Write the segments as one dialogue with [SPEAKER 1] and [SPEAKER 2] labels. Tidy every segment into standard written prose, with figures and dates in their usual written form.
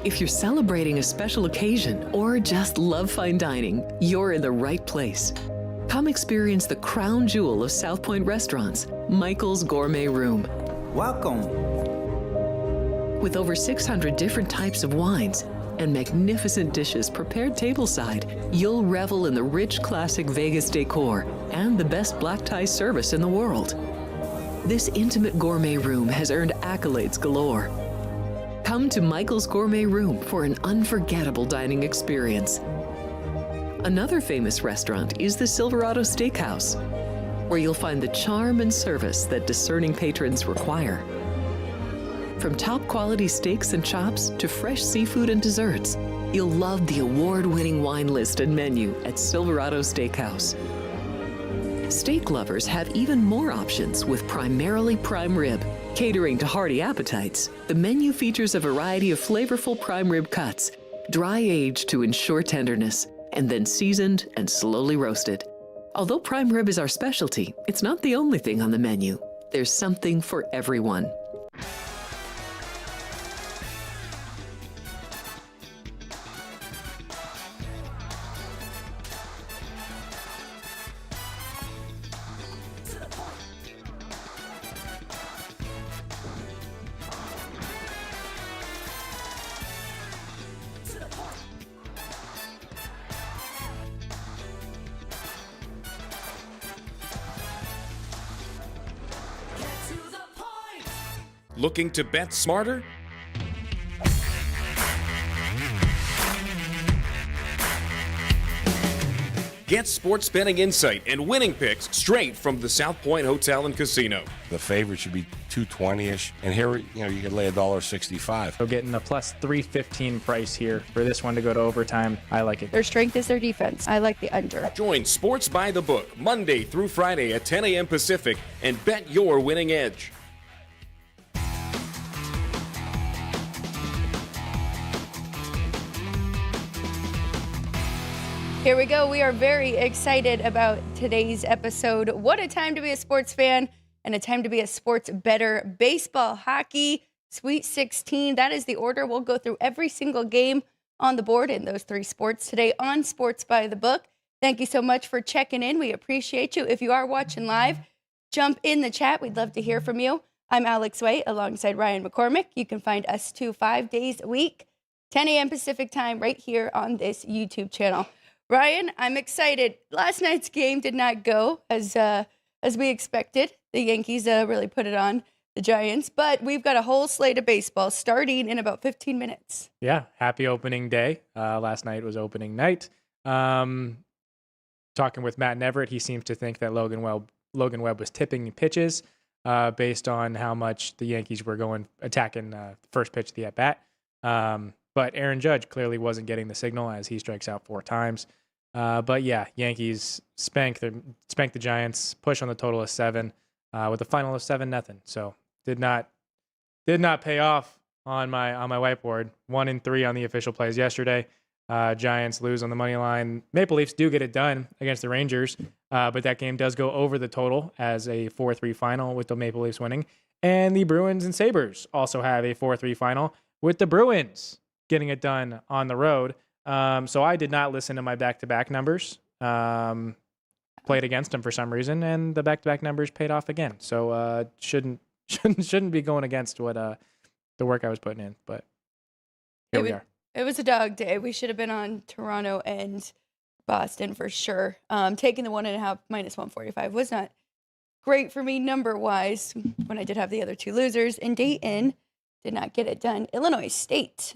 [SPEAKER 1] If you're celebrating a special occasion or just love fine dining, you're in the right place. Come experience the crown jewel of South Point restaurants, Michael's Gourmet Room.
[SPEAKER 2] Welcome.
[SPEAKER 1] With over 600 different types of wines and magnificent dishes prepared tableside, you'll revel in the rich classic Vegas decor and the best black tie service in the world. This intimate gourmet room has earned accolades galore. Come to Michael's Gourmet Room for an unforgettable dining experience. Another famous restaurant is the Silverado Steakhouse, where you'll find the charm and service that discerning patrons require. From top quality steaks and chops to fresh seafood and desserts, you'll love the award-winning wine list and menu at Silverado Steakhouse. Steak lovers have even more options with primarily prime rib. Catering to hearty appetites, the menu features a variety of flavorful prime rib cuts, dry aged to ensure tenderness, and then seasoned and slowly roasted. Although prime rib is our specialty, it's not the only thing on the menu. There's something for everyone.
[SPEAKER 3] Looking to bet smarter? Get sports betting insight and winning picks straight from the South Point Hotel and Casino.
[SPEAKER 4] The favorite should be 220-ish, and here, you could lay $1.65.
[SPEAKER 5] So getting a plus 315 price here for this one to go to overtime. I like it.
[SPEAKER 6] Their strength is their defense. I like the under.
[SPEAKER 3] Join Sports by the Book Monday through Friday at 10 a.m. Pacific and bet your winning edge.
[SPEAKER 6] Here we go. We are very excited about today's episode. What a time to be a sports fan and a time to be a sports bettor. Baseball, hockey, Sweet 16. That is the order. We'll go through every single game on the board in those three sports today on Sports by the Book. Thank you so much for checking in. We appreciate you. If you are watching live, jump in the chat. We'd love to hear from you. I'm Alex Way alongside Ryan McCormick. You can find us 5 days a week, 10 a.m. Pacific time right here on this YouTube channel. Ryan, I'm excited. Last night's game did not go as we expected. The Yankees really put it on the Giants, but we've got a whole slate of baseball starting in about 15 minutes.
[SPEAKER 5] Yeah, happy opening day. Last night was opening night. Talking with Matt Neverett, he seems to think that Logan Webb was tipping pitches based on how much the Yankees were attacking the first pitch of the at-bat. But Aaron Judge clearly wasn't getting the signal as he strikes out 4 times. But yeah, Yankees spank the Giants, push on the total of 7 with a final of 7-0. So did not pay off on my whiteboard. 1-3 on the official plays yesterday. Giants lose on the money line. Maple Leafs do get it done against the Rangers, but that game does go over the total as a 4-3 final with the Maple Leafs winning. And the Bruins and Sabres also have a 4-3 final with the Bruins getting it done on the road. So I did not listen to my back-to-back numbers, played against them for some reason, and the back-to-back numbers paid off again. So shouldn't be going against what the work I was putting in, but here we are.
[SPEAKER 6] It was a dog day. We should have been on Toronto and Boston for sure. Taking the 1.5 minus 145 was not great for me number-wise when I did have the other 2 losers. And Dayton did not get it done. Illinois State,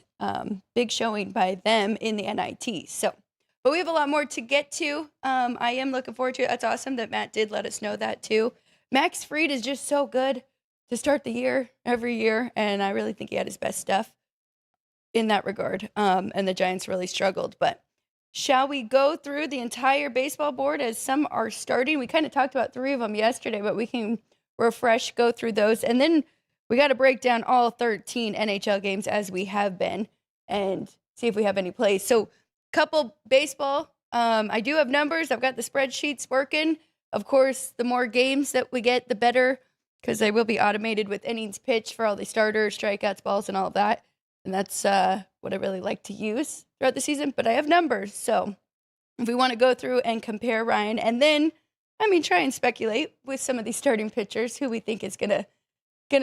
[SPEAKER 6] big showing by them in the NIT. But we have a lot more to get to. I am looking forward to it. That's awesome that Matt did let us know that too. Max Fried is just so good to start the year every year, and I really think he had his best stuff in that regard. And the Giants really struggled. But shall we go through the entire baseball board as some are starting? We kind of talked about 3 of them yesterday, but we can refresh, go through those, and then we got to break down all 13 NHL games as we have been and see if we have any plays. So, couple baseball. I do have numbers. I've got the spreadsheets working. Of course, the more games that we get, the better, because they will be automated with innings pitched for all the starters, strikeouts, balls, and all of that. And that's what I really like to use throughout the season, but I have numbers. So if we want to go through and compare Ryan, and then, try and speculate with some of these starting pitchers who we think is gonna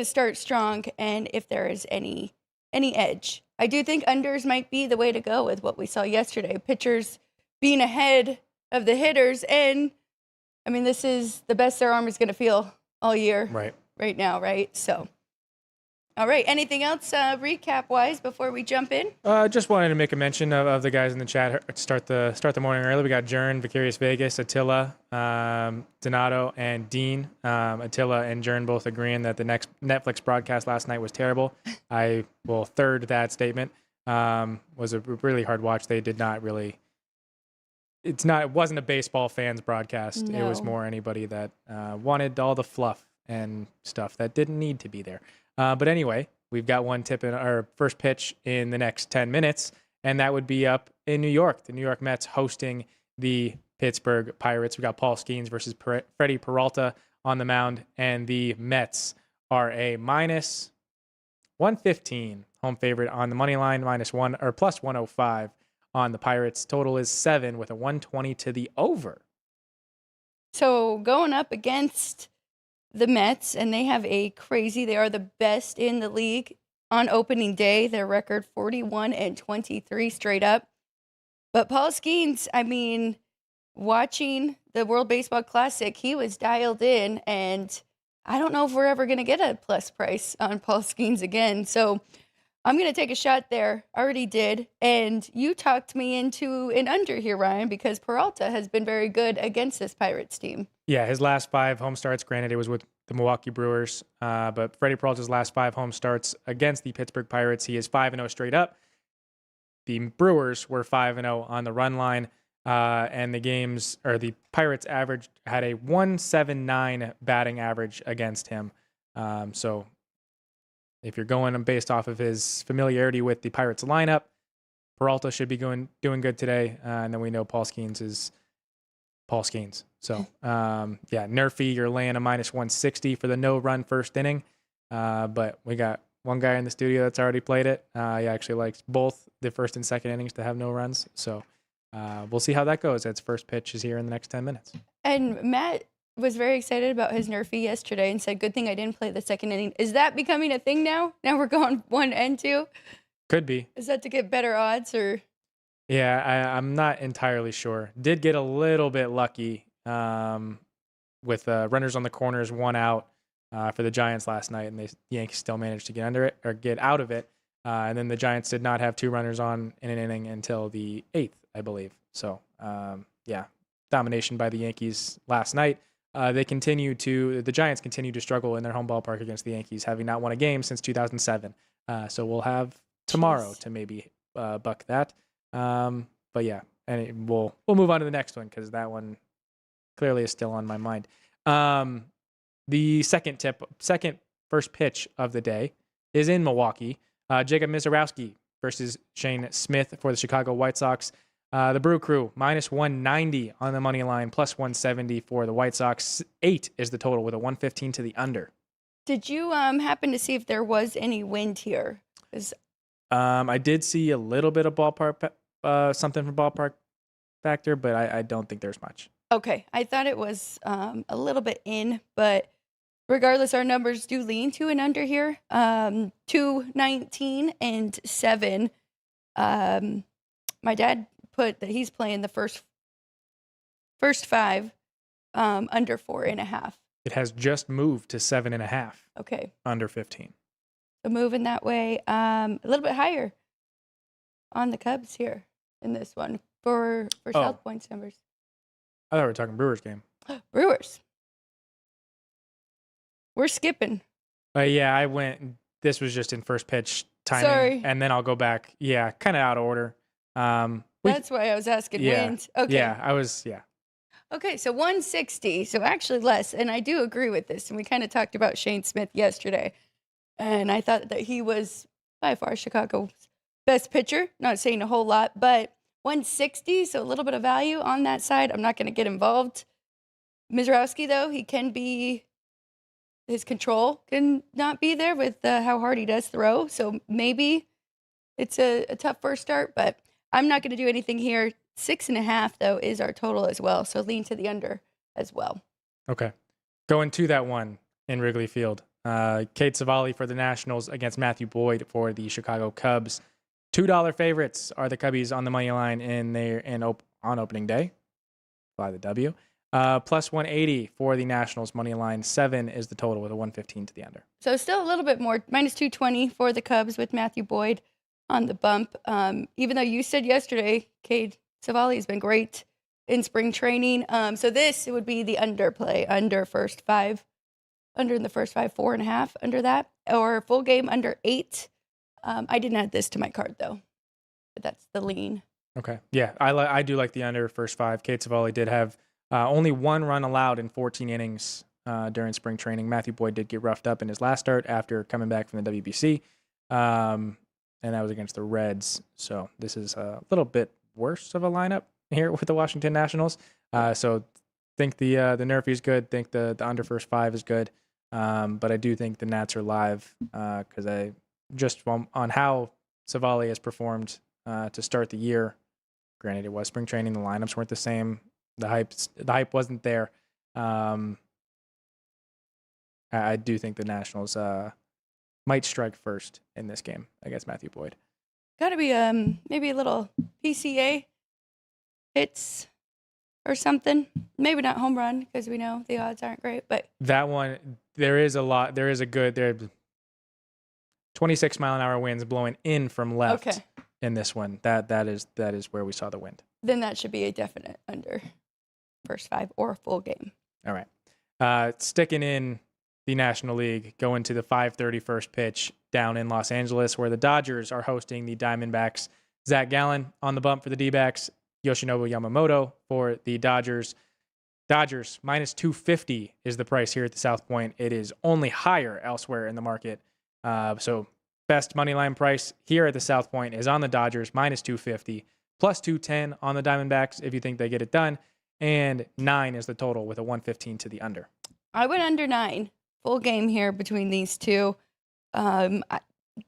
[SPEAKER 6] start strong, and if there is any edge. I do think unders might be the way to go with what we saw yesterday. Pitchers being ahead of the hitters, and this is the best their arm is going to feel all year right now, right? So, all right. Anything else recap-wise before we jump in?
[SPEAKER 5] Just wanted to make a mention of the guys in the chat. Start the morning early. We got Jern, Vicarious Vegas, Attila, Donato, and Dean. Attila and Jern both agreeing that the next Netflix broadcast last night was terrible. I will third that statement. Was a really hard watch. They did not really. It wasn't a baseball fans broadcast.
[SPEAKER 6] No.
[SPEAKER 5] It was more anybody that wanted all the fluff and stuff that didn't need to be there. But anyway, we've got one tip in our first pitch in the next 10 minutes, and that would be up in New York. The New York Mets hosting the Pittsburgh Pirates. We got Paul Skeens versus Freddie Peralta on the mound, and the Mets are a minus 115 home favorite on the money line, -1 or plus 105 on the Pirates. Total is 7 with a 120 to the over.
[SPEAKER 6] So going up against the Mets, and they are the best in the league on opening day. Their record 41-23 straight up. But Paul Skeens, watching the World Baseball Classic, he was dialed in, and I don't know if we're ever going to get a plus price on Paul Skeens again. So I'm going to take a shot there. Already did. And you talked me into an under here, Ryan, because Peralta has been very good against this Pirates team.
[SPEAKER 5] Yeah, his last 5 home starts, granted it was with the Milwaukee Brewers, but Freddie Peralta's last 5 home starts against the Pittsburgh Pirates, he is 5-0 straight up. The Brewers were 5-0 on the run line, and the Pirates had a 179 batting average against him. So if you're going based off of his familiarity with the Pirates lineup, Peralta should be doing good today, and then we know Paul Skeens is Paul Skeens. So, Nerfy, you're laying a -160 for the no-run first inning. But we got one guy in the studio that's already played it. He actually likes both the first and second innings to have no runs. So we'll see how that goes. Its first pitch is here in the next 10 minutes.
[SPEAKER 6] And Matt was very excited about his Nerfy yesterday and said, good thing I didn't play the second inning. Is that becoming a thing now? Now we're going 1 and 2?
[SPEAKER 5] Could be.
[SPEAKER 6] Is that to get better odds, or?
[SPEAKER 5] Yeah, I'm not entirely sure. Did get a little bit lucky with runners on the corners, 1 out for the Giants last night, and the Yankees still managed to get out of it. And then the Giants did not have 2 runners on in an inning until the 8th, I believe. So, domination by the Yankees last night. The Giants continue to struggle in their home ballpark against the Yankees, having not won a game since 2007. So we'll have tomorrow to maybe buck that. But yeah, and we'll move on to the next one because that one clearly is still on my mind. The first pitch of the day is in Milwaukee. Jacob Misiorowski versus Shane Smith for the Chicago White Sox. The Brew Crew, -190 on the money line, +170 for the White Sox. 8 is the total with a 115 to the under.
[SPEAKER 6] Did you happen to see if there was any wind here?
[SPEAKER 5] I did see a little bit of ballpark, something from ballpark factor, but I don't think there's much.
[SPEAKER 6] Okay, I thought it was a little bit in, but regardless, our numbers do lean to an under here. 219 and 7. My dad put that he's playing the first 5 under 4.5.
[SPEAKER 5] It has just moved to 7.5.
[SPEAKER 6] Okay.
[SPEAKER 5] Under 15.
[SPEAKER 6] So moving that way, a little bit higher on the Cubs here in this one for South Points numbers.
[SPEAKER 5] I thought we were talking Brewers game.
[SPEAKER 6] Brewers. We're skipping.
[SPEAKER 5] Yeah, I went. This was just in first pitch timing.
[SPEAKER 6] Sorry.
[SPEAKER 5] And then I'll go back. Yeah, kind of out of order.
[SPEAKER 6] That's why I was asking wind. Okay.
[SPEAKER 5] Yeah,
[SPEAKER 6] Okay, so 160, so actually less. And I do agree with this. And we kind of talked about Shane Smith yesterday. And I thought that he was by far Chicago's best pitcher. Not saying a whole lot, but 160, so a little bit of value on that side. I'm not going to get involved. Misiorowski, though, his control can not be there with how hard he does throw. So maybe it's a tough first start, but I'm not going to do anything here. 6.5 though is our total as well, so lean to the under as well.
[SPEAKER 5] Okay. Going to that one in Wrigley Field. Kate Savali for the Nationals against Matthew Boyd for the Chicago Cubs. $2 favorites are the Cubbies on the money line on opening day. By the W. Plus 180 for the Nationals money line. 7 is the total with a 115 to the under.
[SPEAKER 6] So still a little bit more, minus 220 for the Cubs with Matthew Boyd on the bump. Even though you said yesterday, Cade Savali has been great in spring training. So this would be the underplay, under first 5, under in the first 5, 4.5 under that, or full game under 8. I didn't add this to my card though, but that's the lean.
[SPEAKER 5] Okay. Yeah, I do like the under first 5. Kate Savali did have only 1 run allowed in 14 innings during spring training. Matthew Boyd did get roughed up in his last start after coming back from the WBC, and that was against the Reds. So this is a little bit worse of a lineup here with the Washington Nationals. So think the Nerfy is good. Think the under first 5 is good. But I do think the Nats are live because I just on how Savali has performed to start the year. Granted, it was spring training. The lineups weren't the same. The hype wasn't there. I do think the Nationals might strike first in this game against Matthew Boyd.
[SPEAKER 6] Got to be maybe a little PCA hits or something. Maybe not home run because we know the odds aren't great. But
[SPEAKER 5] that one, there is a lot. There is a good. There, 26 mile an hour winds blowing in from left.
[SPEAKER 6] Okay.
[SPEAKER 5] In this one, that is where we saw the wind.
[SPEAKER 6] Then that should be a definite under first 5 or full game.
[SPEAKER 5] All right. Sticking in the National League, going to the 5:30 first pitch down in Los Angeles, where the Dodgers are hosting the Diamondbacks. Zach Gallen on the bump for the D-backs. Yoshinobu Yamamoto for the Dodgers. Dodgers minus 250 is the price here at the South Point. It is only higher elsewhere in the market. So best money line price here at the South Point is on the Dodgers, minus 250, plus 210 on the Diamondbacks if you think they get it done, and 9 is the total with a 115 to the under.
[SPEAKER 6] I went under 9. Full game here between these two.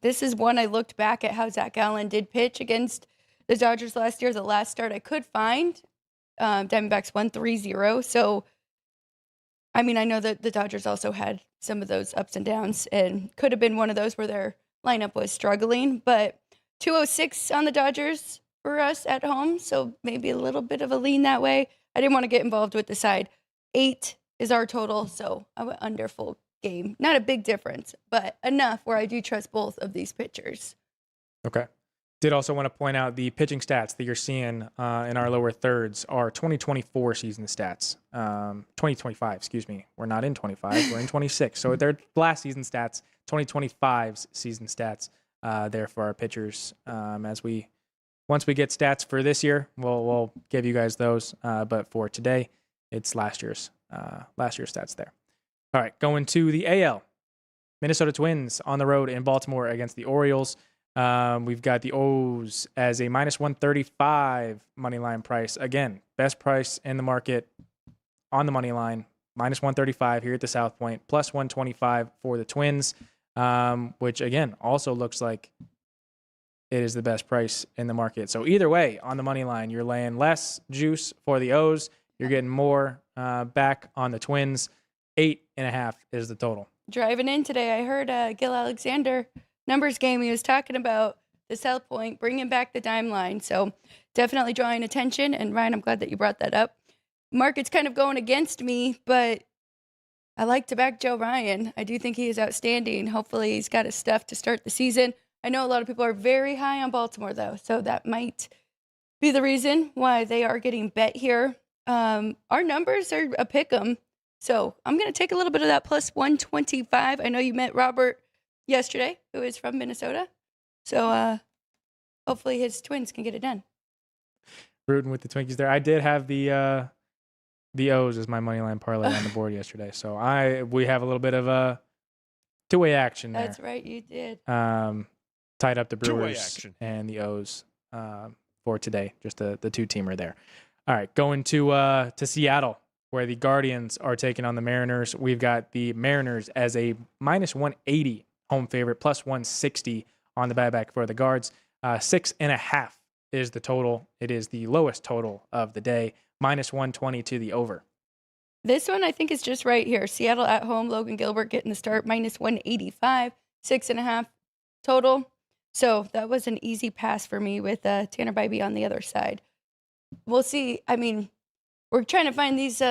[SPEAKER 6] This is one I looked back at how Zach Gallen did pitch against the Dodgers last year. The last start I could find, Diamondbacks won 3-0. So, I mean, I know that the Dodgers also had some of those ups and downs and could have been one of those where their lineup was struggling, but 206 on the Dodgers for us at home, so maybe a little bit of a lean that way. I didn't want to get involved with the side. 8 is our total, so I went under full game. Not a big difference, but enough where I do trust both of these pitchers.
[SPEAKER 5] Okay. Did also want to point out the pitching stats that you're seeing in our lower thirds are 2024 season stats. 2025, excuse me. We're not in 25, we're in 26. So they're last season stats, 2025's season stats there for our pitchers. Once we get stats for this year, we'll give you guys those. But for today, it's last year's stats there. All right, going to the AL. Minnesota Twins on the road in Baltimore against the Orioles. We've got the O's as a minus 135 money line price. Again, best price in the market on the money line, minus 135 here at the South Point, plus 125 for the Twins, which again also looks like it is the best price in the market. So either way, on the money line, you're laying less juice for the O's. You're getting more back on the Twins. 8.5 is the total.
[SPEAKER 6] Driving in today, I heard Gil Alexander numbers game. He was talking about the South Point, bringing back the dime line. So definitely drawing attention. And Ryan, I'm glad that you brought that up. Market's kind of going against me, but I like to back Joe Ryan. I do think he is outstanding. Hopefully he's got his stuff to start the season. I know a lot of people are very high on Baltimore, though, so that might be the reason why they are getting bet here. Our numbers are a pick 'em, so I'm going to take a little bit of that plus 125. I know you met Robert yesterday, who is from Minnesota, so hopefully his Twins can get it done.
[SPEAKER 5] Rooting with the Twinkies there. I did have the O's as my money line parlay on the board yesterday, so we have a little bit of a two-way action there.
[SPEAKER 6] That's right, you did.
[SPEAKER 5] Tied up the Brewers and the O's for today, just the two-teamer there. All right, going to Seattle, where the Guardians are taking on the Mariners. We've got the Mariners as a minus 180 home favorite, plus 160 on the buyback for the Guards. 6.5 is the total. It is the lowest total of the day, -120 to the over.
[SPEAKER 6] This one I think is just right here. Seattle at home, Logan Gilbert getting the start, -185, 6.5 total. So that was an easy pass for me with Tanner Bybee on the other side. We'll see. I mean, we're trying to find these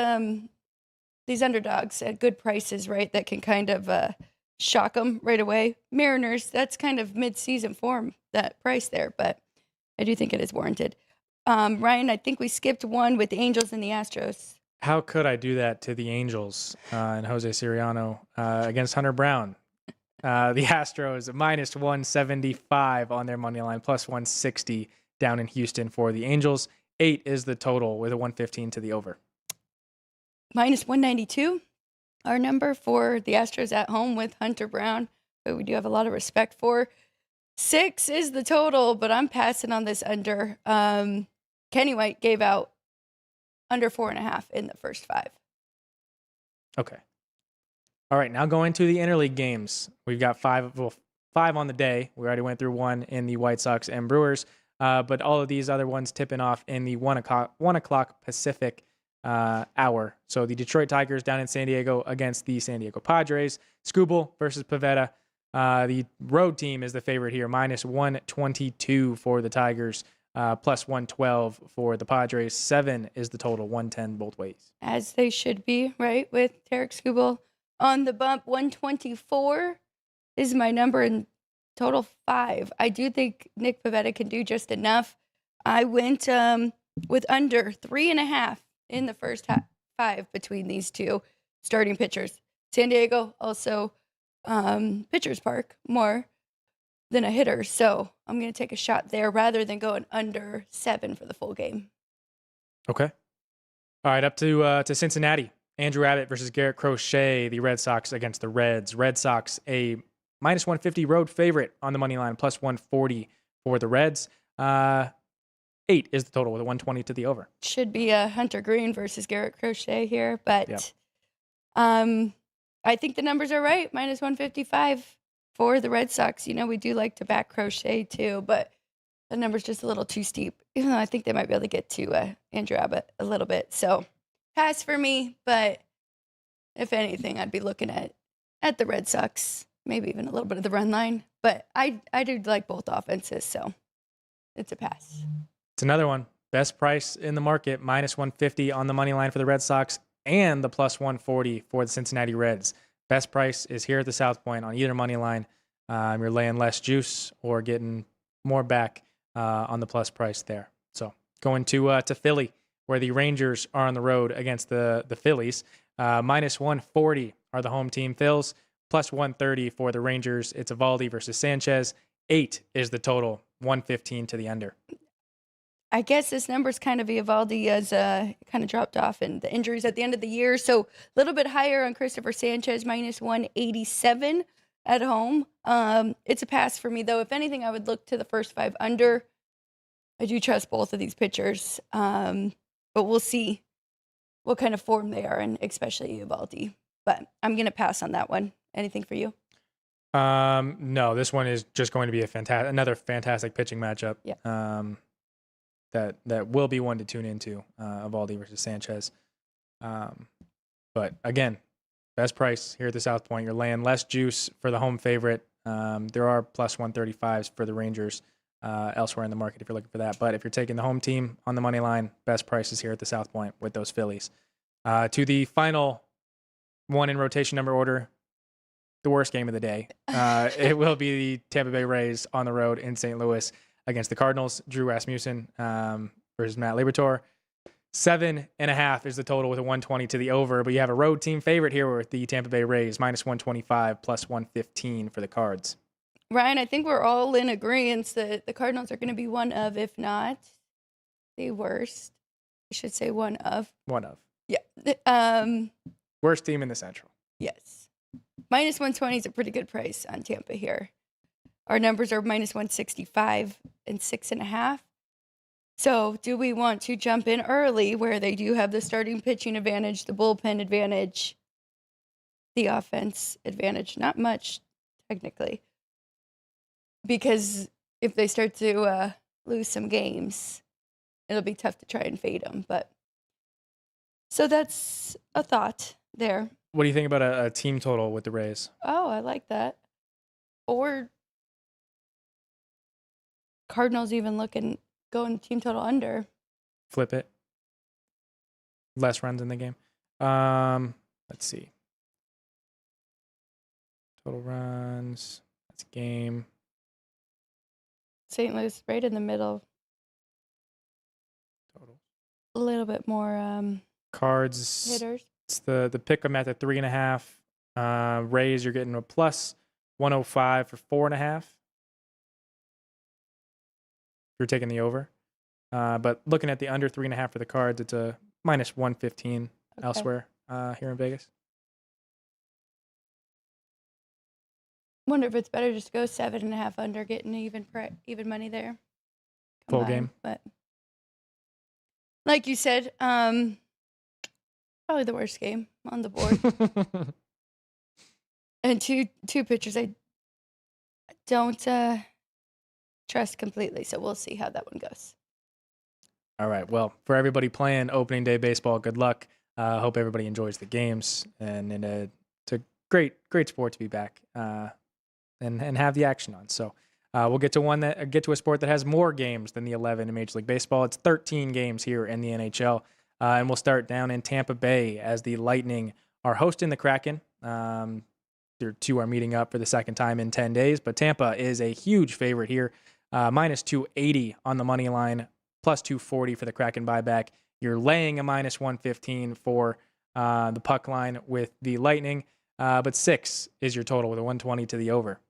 [SPEAKER 6] underdogs at good prices, right? That can kind of shock them right away. Mariners, that's kind of mid-season form, that price there, but I do think it is warranted. Ryan, I think we skipped one with the Angels and the Astros.
[SPEAKER 5] How could I do that to the Angels and Jose Siriano against Hunter Brown? The Astros -175 on their money line, +160 down in Houston for the Angels. 8 is the total with a 115 to the over.
[SPEAKER 6] -192, our number for the Astros at home with Hunter Brown, who we do have a lot of respect for. 6 is the total, but I'm passing on this under. Kenny White gave out under 4.5 in the first 5.
[SPEAKER 5] Okay. All right, now going to the interleague games. We've got 5 on the day. We already went through one in the White Sox and Brewers, but all of these other ones tipping off in the 1 o'clock Pacific hour. So the Detroit Tigers down in San Diego against the San Diego Padres. Skubal versus Pivetta. The road team is the favorite here, -122 for the Tigers, +112 for the Padres. 7 is the total, 110 both ways.
[SPEAKER 6] As they should be, right? With Tarek Skubal on the bump, 124 is my number in total 5. I do think Nick Pivetta can do just enough. I went with under 3.5 in the first 5 between these two starting pitchers. San Diego also pitcher's park more than a hitter, so I'm going to take a shot there rather than going under 7 for the full game.
[SPEAKER 5] Okay. All right, up to Cincinnati. Andrew Abbott versus Garrett Crochet, the Red Sox against the Reds. Red Sox a -150 road favorite on the money line, +140 for the Reds. 8 is the total with a 120 to the over.
[SPEAKER 6] Should be a Hunter Green versus Garrett Crochet here, but
[SPEAKER 5] Yep.
[SPEAKER 6] I think the numbers are right. -155 for the Red Sox. You know, we do like to back Crochet too, but the number's just a little too steep. Even though I think they might be able to get to Andrew Abbott a little bit. So pass for me, but if anything, I'd be looking at the Red Sox, maybe even a little bit of the run line. But I do like both offenses, so it's a pass.
[SPEAKER 5] It's another one. Best price in the market, -150 on the money line for the Red Sox and the +140 for the Cincinnati Reds. Best price is here at the South Point on either money line. You're laying less juice or getting more back on the plus price there. So going to Philly, where the Rangers are on the road against the Phillies. -140 are the home team Phils, +130 for the Rangers. It's Evaldi versus Sanchez. 8 is the total, 115 to the under.
[SPEAKER 6] I guess this number's kind of Evaldi as kind of dropped off and the injuries at the end of the year. So a little bit higher on Christopher Sanchez, -187 at home. It's a pass for me, though. If anything, I would look to the first 5 under. I do trust both of these pitchers, but we'll see what kind of form they are in, especially Evaldi. But I'm going to pass on that one. Anything for you?
[SPEAKER 5] No, this one is just going to be another fantastic pitching matchup.
[SPEAKER 6] Yeah.
[SPEAKER 5] That will be one to tune into, Evaldi versus Sanchez. But again, best price here at the South Point. You're laying less juice for the home favorite. There are +135s for the Rangers elsewhere in the market if you're looking for that. But if you're taking the home team on the money line, best prices here at the South Point with those Phillies. To the final one in rotation number order, the worst game of the day. It will be the Tampa Bay Rays on the road in St. Louis against the Cardinals. Drew Rasmussen versus Matt Liberatore. 7.5 is the total with a 120 to the over, but you have a road team favorite here with the Tampa Bay Rays, -125 +115 for the Cards.
[SPEAKER 6] Ryan, I think we're all in agreement that the Cardinals are going to be one of, if not the worst. I should say one of.
[SPEAKER 5] One of.
[SPEAKER 6] Yeah.
[SPEAKER 5] Worst team in the Central.
[SPEAKER 6] Yes. -120 is a pretty good price on Tampa here. Our numbers are -165 and 6.5. So do we want to jump in early where they do have the starting pitching advantage, the bullpen advantage, the offense advantage? Not much, technically. Because if they start to lose some games, it'll be tough to try and fade them. But so that's a thought there.
[SPEAKER 5] What do you think about a team total with the Rays?
[SPEAKER 6] Oh, I like that. Or Cardinals even going team total under.
[SPEAKER 5] Flip it. Less runs in the game. Let's see. Total runs. That's game.
[SPEAKER 6] St. Louis right in the middle.
[SPEAKER 5] Total.
[SPEAKER 6] A little bit more
[SPEAKER 5] Cards.
[SPEAKER 6] hitters.
[SPEAKER 5] It's the pick 'em at the 3.5. Rays, you're getting a plus 105 for 4.5. You're taking the over. But looking at the under 3.5 for the Cards, it's a minus 115 elsewhere here in Vegas.
[SPEAKER 6] Wonder if it's better just to go 7.5 under, getting even money there.
[SPEAKER 5] Full game.
[SPEAKER 6] But like you said, probably the worst game on the board. And two pitchers I don't trust completely, so we'll see how that one goes.
[SPEAKER 5] All right. Well, for everybody playing opening day baseball, good luck. Hope everybody enjoys the games, and it's a great sport to be back and have the action on. So we'll get to a sport that has more games than the 11 in Major League Baseball. It's 13 games here in the NHL, and we'll start down in Tampa Bay as the Lightning are hosting the Kraken. Their two are meeting up for the second time in 10 days, but Tampa is a huge favorite here. Minus 280 on the money line, plus 240 for the Kraken buyback. You're laying a minus 115 for the puck line with the Lightning, but 6 is your total with a 120 to the over.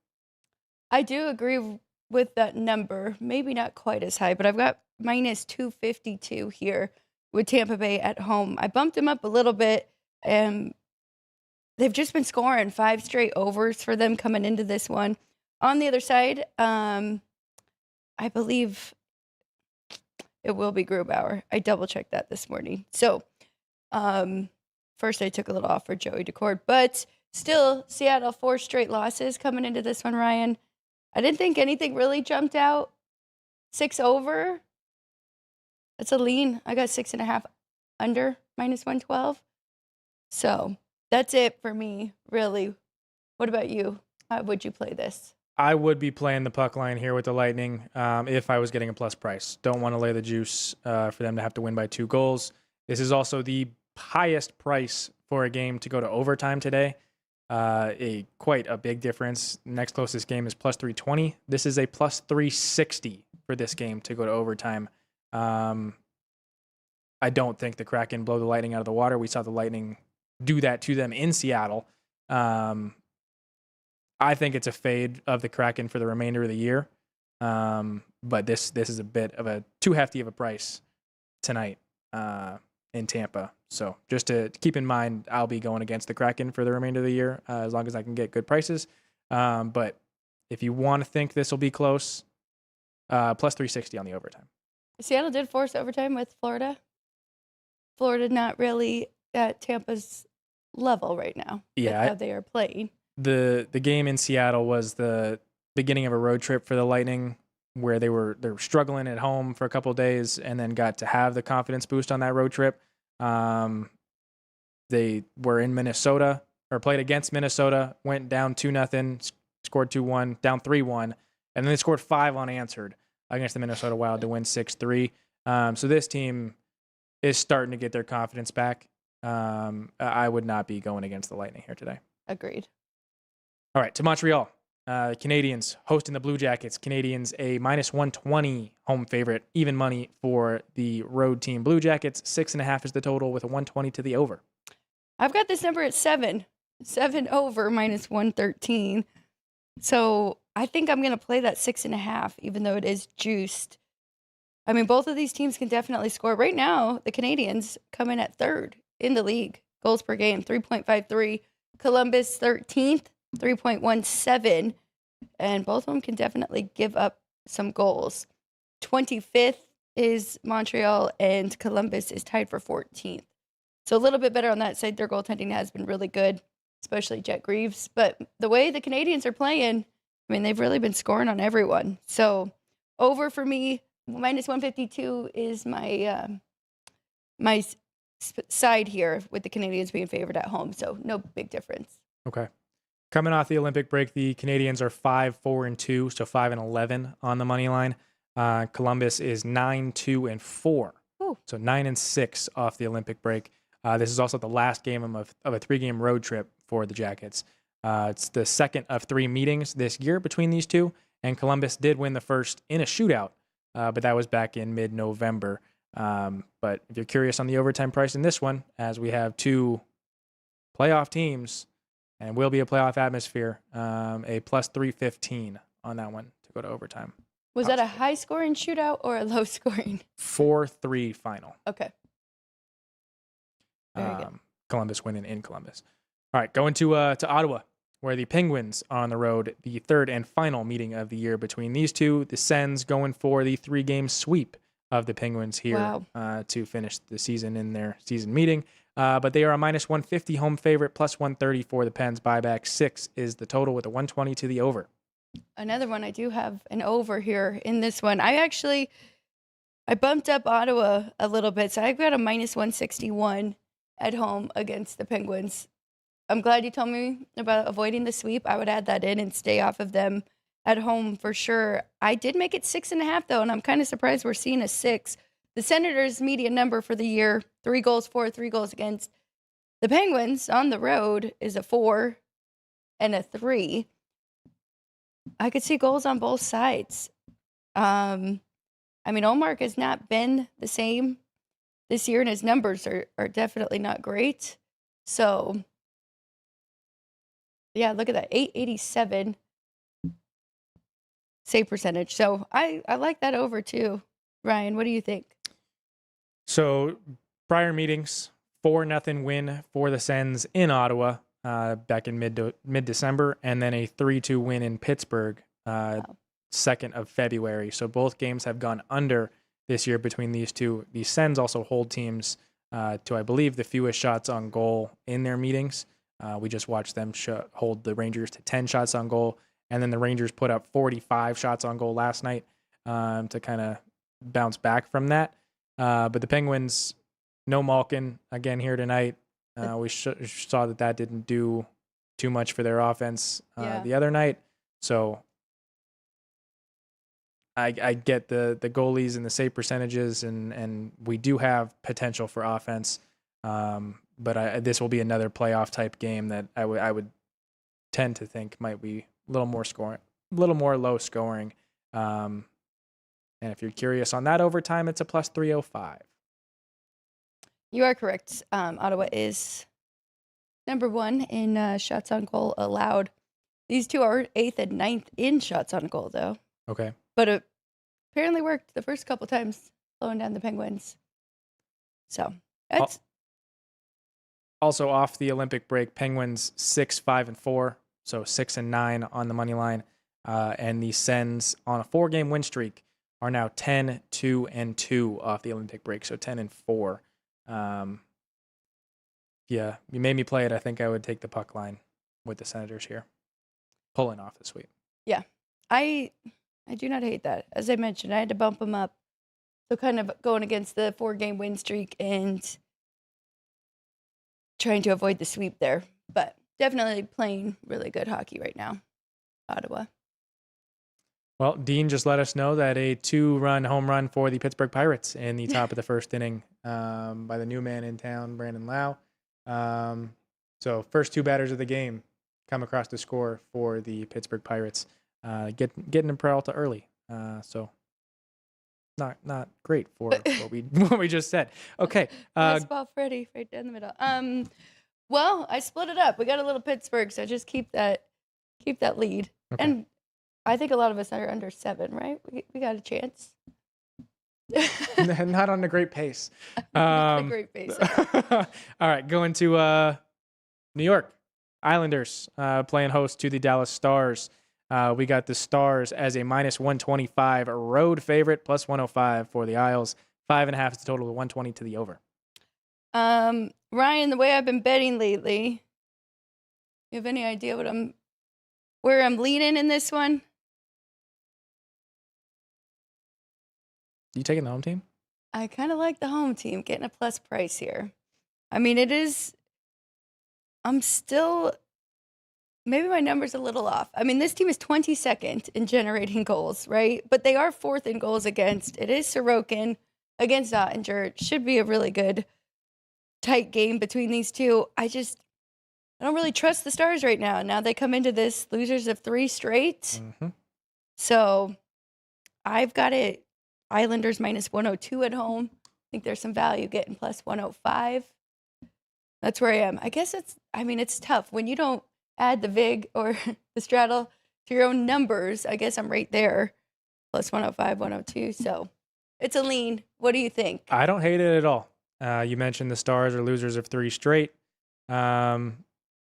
[SPEAKER 6] I do agree with that number. Maybe not quite as high, but I've got minus 252 here with Tampa Bay at home. I bumped them up a little bit, and they've just been scoring 5 straight overs for them coming into this one. On the other side, I believe it will be Grubauer. I double-checked that this morning. So, first I took a little off for Joey Decord, but still, Seattle 4 straight losses coming into this one, Ryan. I didn't think anything really jumped out. 6 over. That's a lean. I got 6.5 under, minus 112. So that's it for me, really. What about you? How would you play this?
[SPEAKER 5] I would be playing the puck line here with the Lightning if I was getting a plus price. Don't want to lay the juice for them to have to win by 2 goals. This is also the highest price for a game to go to overtime today. Quite a big difference. Next closest game is plus 320. This is a plus 360 for this game to go to overtime. I don't think the Kraken blow the Lightning out of the water. We saw the Lightning do that to them in Seattle. I think it's a fade of the Kraken for the remainder of the year. But this is a bit of a too hefty of a price tonight in Tampa. So just to keep in mind, I'll be going against the Kraken for the remainder of the year as long as I can get good prices. But if you want to think this will be close, plus 360 on the overtime.
[SPEAKER 6] Seattle did force overtime with Florida. Florida not really at Tampa's level right now.
[SPEAKER 5] Yeah,
[SPEAKER 6] with how they are playing.
[SPEAKER 5] The game in Seattle was the beginning of a road trip for the Lightning, where they were struggling at home for a couple of days, and then got to have the confidence boost on that road trip. They were in Minnesota, or played against Minnesota, went down 2-0, scored 2-1, down 3-1, and then they scored 5 unanswered against the Minnesota Wild to win 6-3. So this team is starting to get their confidence back. I would not be going against the Lightning here today.
[SPEAKER 6] Agreed.
[SPEAKER 5] All right, to Montreal. Canadians hosting the Blue Jackets. Canadians a minus 120 home favorite. Even money for the road team. Blue Jackets, 6.5 is the total with a 120 to the over.
[SPEAKER 6] I've got this number at 7. 7 over, minus 113. So I think I'm going to play that 6.5, even though it is juiced. I mean, both of these teams can definitely score. Right now, the Canadians come in at 3rd in the league. Goals per game, 3.53. Columbus, 13th. 3.17, and both of them can definitely give up some goals. 25th is Montreal, and Columbus is tied for 14th. So a little bit better on that side. Their goaltending has been really good, especially Jet Greaves. But the way the Canadians are playing, I mean, they've really been scoring on everyone. So over for me. Minus 152 is my side here with the Canadians being favored at home. So no big difference.
[SPEAKER 5] Okay. Coming off the Olympic break, the Canadians are 5-4-2, so 5-11 on the money line. Columbus is 9-2-4, so 9-6 off the Olympic break. This is also the last game of a 3-game road trip for the Jackets. It's the second of 3 meetings this year between these two, and Columbus did win the first in a shootout, but that was back in mid-November. But if you're curious on the overtime price in this one, as we have 2 playoff teams and will be a playoff atmosphere, a plus 315 on that one to go to overtime.
[SPEAKER 6] Was that a high-scoring shootout or a low-scoring?
[SPEAKER 5] 4-3 final.
[SPEAKER 6] Okay. Very good.
[SPEAKER 5] Columbus winning in Columbus. All right, going to Ottawa, where the Penguins are on the road, the third and final meeting of the year between these two. The Sens going for the 3-game sweep of the Penguins here to finish the season in their season meeting. But they are a minus 150 home favorite, plus 130 for the Pens. Buyback 6 is the total with a 120 to the over.
[SPEAKER 6] Another one, I do have an over here in this one. I bumped up Ottawa a little bit, so I've got a minus 161 at home against the Penguins. I'm glad you told me about avoiding the sweep. I would add that in and stay off of them at home for sure. I did make it 6.5 though, and I'm kind of surprised we're seeing a 6. The Senators' median number for the year, 3 goals for, 3 goals against. The Penguins on the road is a 4 and a 3. I could see goals on both sides. Ullmark has not been the same this year, and his numbers are definitely not great. So, yeah, look at that, 887 save percentage. So I like that over too. Ryan, what do you think?
[SPEAKER 5] So prior meetings, 4-0 win for the Sens in Ottawa back in mid-December, and then a 3-2 win in Pittsburgh 2nd of February. So both games have gone under this year between these two. The Sens also hold teams to, I believe, the fewest shots on goal in their meetings. We just watched them hold the Rangers to 10 shots on goal, and then the Rangers put up 45 shots on goal last night to kind of bounce back from that. But the Penguins, no Malkin again here tonight. We saw that didn't do too much for their offense the other night. So I get the goalies and the save percentages, and we do have potential for offense. But this will be another playoff type game that I would tend to think might be a little more low scoring. And if you're curious on that overtime, it's a plus 305.
[SPEAKER 6] You are correct. Ottawa is number 1 in shots on goal allowed. These two are 8th and 9th in shots on goal, though.
[SPEAKER 5] Okay.
[SPEAKER 6] But it apparently worked the first couple times, slowing down the Penguins. So that's
[SPEAKER 5] also off the Olympic break. Penguins 6-5-4, so 6-9 on the money line, and the Sens on a 4-game win streak are now 10-2-2 off the Olympic break, so 10-4. Yeah, you made me play it. I think I would take the puck line with the Senators here, pulling off the sweep.
[SPEAKER 6] Yeah, I do not hate that. As I mentioned, I had to bump them up, so kind of going against the 4-game win streak and trying to avoid the sweep there. But definitely playing really good hockey right now, Ottawa.
[SPEAKER 5] Well, Dean just let us know that a 2-run home run for the Pittsburgh Pirates in the top of the first inning by the new man in town, Brandon Lau. So first 2 batters of the game come across to score for the Pittsburgh Pirates, getting in Peralta early. So not great for what we just said. Okay.
[SPEAKER 6] Nice ball, Freddie, right down the middle. Well, I split it up. We got a little Pittsburgh, so just keep that lead.
[SPEAKER 5] Okay.
[SPEAKER 6] And I think a lot of us are under 7, right? We got a chance.
[SPEAKER 5] Not on a great pace.
[SPEAKER 6] Not a great pace.
[SPEAKER 5] All right, going to New York. Islanders playing host to the Dallas Stars. We got the Stars as a minus 125 road favorite, plus 105 for the Isles. 5.5 is the total, 120 to the over.
[SPEAKER 6] Ryan, the way I've been betting lately, you have any idea where I'm leaning in this one?
[SPEAKER 5] You taking the home team?
[SPEAKER 6] I kind of like the home team getting a plus price here. I mean, it is. I'm still. Maybe my number's a little off. I mean, this team is 22nd in generating goals, right? But they are 4th in goals against. It is Sorokin against Ottinger. It should be a really good, tight game between these two. I don't really trust the Stars right now. Now they come into this losers of 3 straight.
[SPEAKER 5] Mm-hmm.
[SPEAKER 6] So I've got it Islanders minus 102 at home. I think there's some value getting plus 105. That's where I am. I guess it's tough when you don't add the VIG or the straddle to your own numbers. I guess I'm right there, plus 105, 102. So it's a lean. What do you think?
[SPEAKER 5] I don't hate it at all. You mentioned the Stars are losers of 3 straight.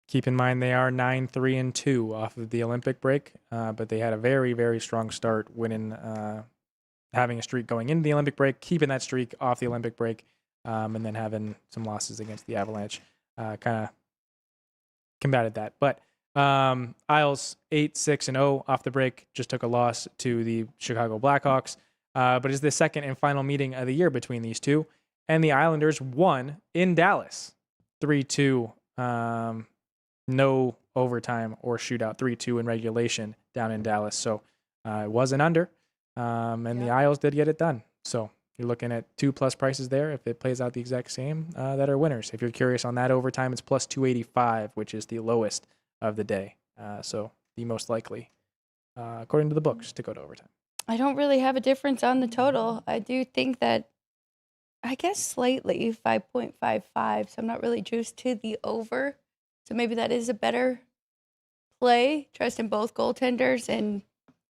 [SPEAKER 5] Keep in mind they are 9-3-2 off of the Olympic break, but they had a very, very strong start winning, having a streak going into the Olympic break, keeping that streak off the Olympic break, and then having some losses against the Avalanche. Kind of combated that. But Isles 8-6-0 off the break, just took a loss to the Chicago Blackhawks, but it's the second and final meeting of the year between these two. And the Islanders won in Dallas 3-2. No overtime or shootout, 3-2 in regulation down in Dallas. So it was an under, and the Isles did get it done. So you're looking at 2+ prices there. If it plays out the exact same, that are winners. If you're curious on that overtime, it's plus 285, which is the lowest of the day. So the most likely, according to the books, to go to overtime.
[SPEAKER 6] I don't really have a difference on the total. I do think that, I guess slightly, 5.55. So I'm not really juiced to the over. So maybe that is a better play. Trust in both goaltenders and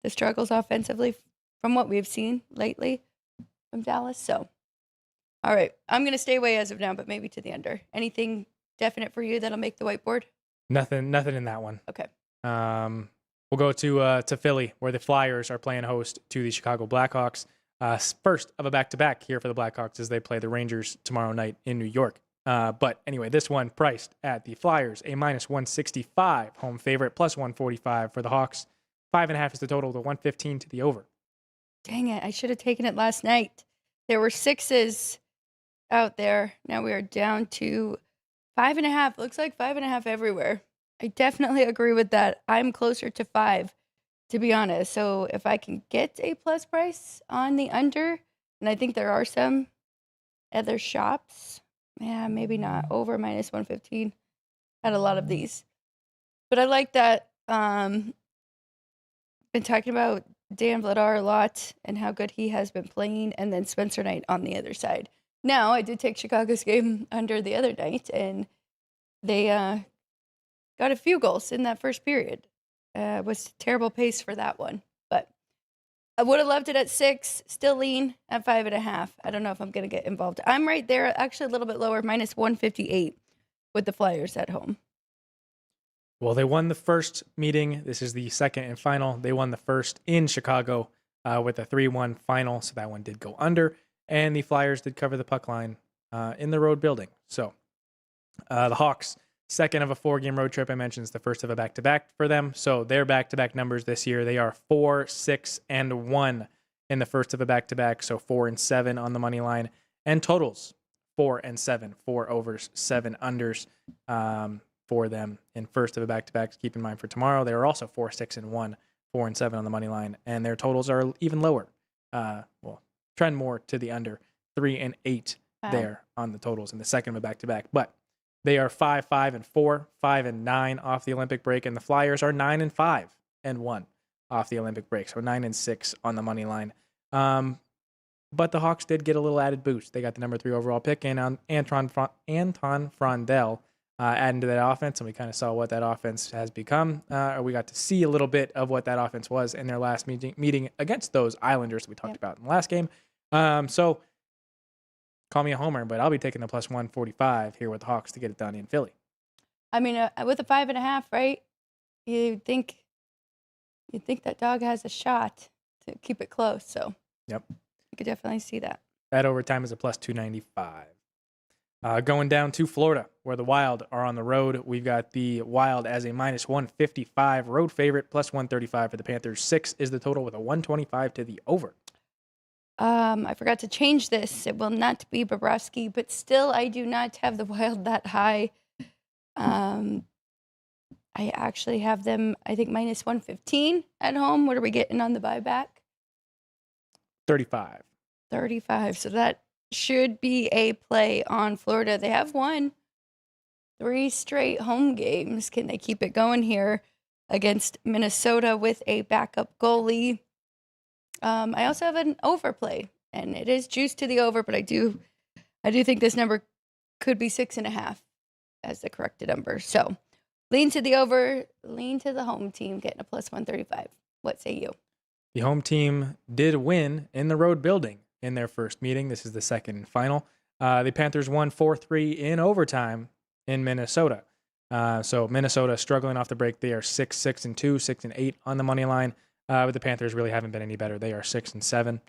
[SPEAKER 6] the struggles offensively from what we've seen lately from Dallas. So, all right. I'm going to stay away as of now, but maybe to the under. Anything definite for you that'll make the whiteboard?
[SPEAKER 5] Nothing in that one.
[SPEAKER 6] Okay.
[SPEAKER 5] We'll go to Philly, where the Flyers are playing host to the Chicago Blackhawks. First of a back-to-back here for the Blackhawks as they play the Rangers tomorrow night in New York. But anyway, this one priced at the Flyers, a minus 165 home favorite, plus 145 for the Hawks. 5.5 is the total, to 115 to the over.
[SPEAKER 6] Dang it. I should have taken it last night. There were 6s out there. Now we are down to 5.5. Looks like 5.5 everywhere. I definitely agree with that. I'm closer to 5, to be honest. So if I can get a plus price on the under, and I think there are some other shops. Yeah, maybe not. Over minus 115. Had a lot of these. But I like that. Been talking about Dan Vladar a lot and how good he has been playing, and then Spencer Knight on the other side. Now, I did take Chicago's game under the other night, and they got a few goals in that first period. It was a terrible pace for that one. But I would have loved it at 6, still lean at 5.5. I don't know if I'm going to get involved. I'm right there, actually a little bit lower, minus 158 with the Flyers at home.
[SPEAKER 5] Well, they won the first meeting. This is the second and final. They won the first in Chicago with a 3-1 final, so that one did go under. And the Flyers did cover the puck line in the road building. So the Hawks, second of a 4-game road trip. I mentioned it's the first of a back-to-back for them. So their back-to-back numbers this year, they are 4, 6, and 1 in the first of a back-to-back. So 4 and 7 on the money line. And totals, 4 and 7, 4 overs, 7 unders for them in first of a back-to-back. Keep in mind for tomorrow, they are also 4, 6, and 1, 4 and 7 on the money line. And their totals are even lower. Trend more to the under, 3 and 8 there on the totals in the second of a back-to-back. But they are 5, 5, and 4, 5 and 9 off the Olympic break, and the Flyers are 9 and 5 and 1 off the Olympic break, so 9 and 6 on the money line. But the Hawks did get a little added boost. They got the number 3 overall pick, and Anton Frondel adding to that offense, and we kind of saw what that offense has become. We got to see a little bit of what that offense was in their last meeting against those Islanders that we talked about in the last game. So call me a homer, but I'll be taking the plus 145 here with the Hawks to get it done in Philly.
[SPEAKER 6] I mean, with a 5.5, right? You'd think that dog has a shot to keep it close. So
[SPEAKER 5] yep,
[SPEAKER 6] you could definitely see that.
[SPEAKER 5] That overtime is a plus 295. Going down to Florida, where the Wild are on the road. We've got the Wild as a minus 155 road favorite, plus 135 for the Panthers. 6 is the total with a 125 to the over.
[SPEAKER 6] I forgot to change this. It will not be Bobrovsky, but still, I do not have the Wild that high. I actually have them, I think, minus 115 at home. What are we getting on the buyback?
[SPEAKER 5] 35.
[SPEAKER 6] 35. So that should be a play on Florida. They have won 3 straight home games. Can they keep it going here against Minnesota with a backup goalie? I also have an overplay, and it is juiced to the over, but I do think this number could be 6.5 as the corrected number. So lean to the over, lean to the home team, getting a plus 135. What say you?
[SPEAKER 5] The home team did win in the road building in their first meeting. This is the second final. The Panthers won 4-3 in overtime in Minnesota. So Minnesota struggling off the break. They are 6-6-2, 6-8 on the money line. But the Panthers really haven't been any better. They are 6-7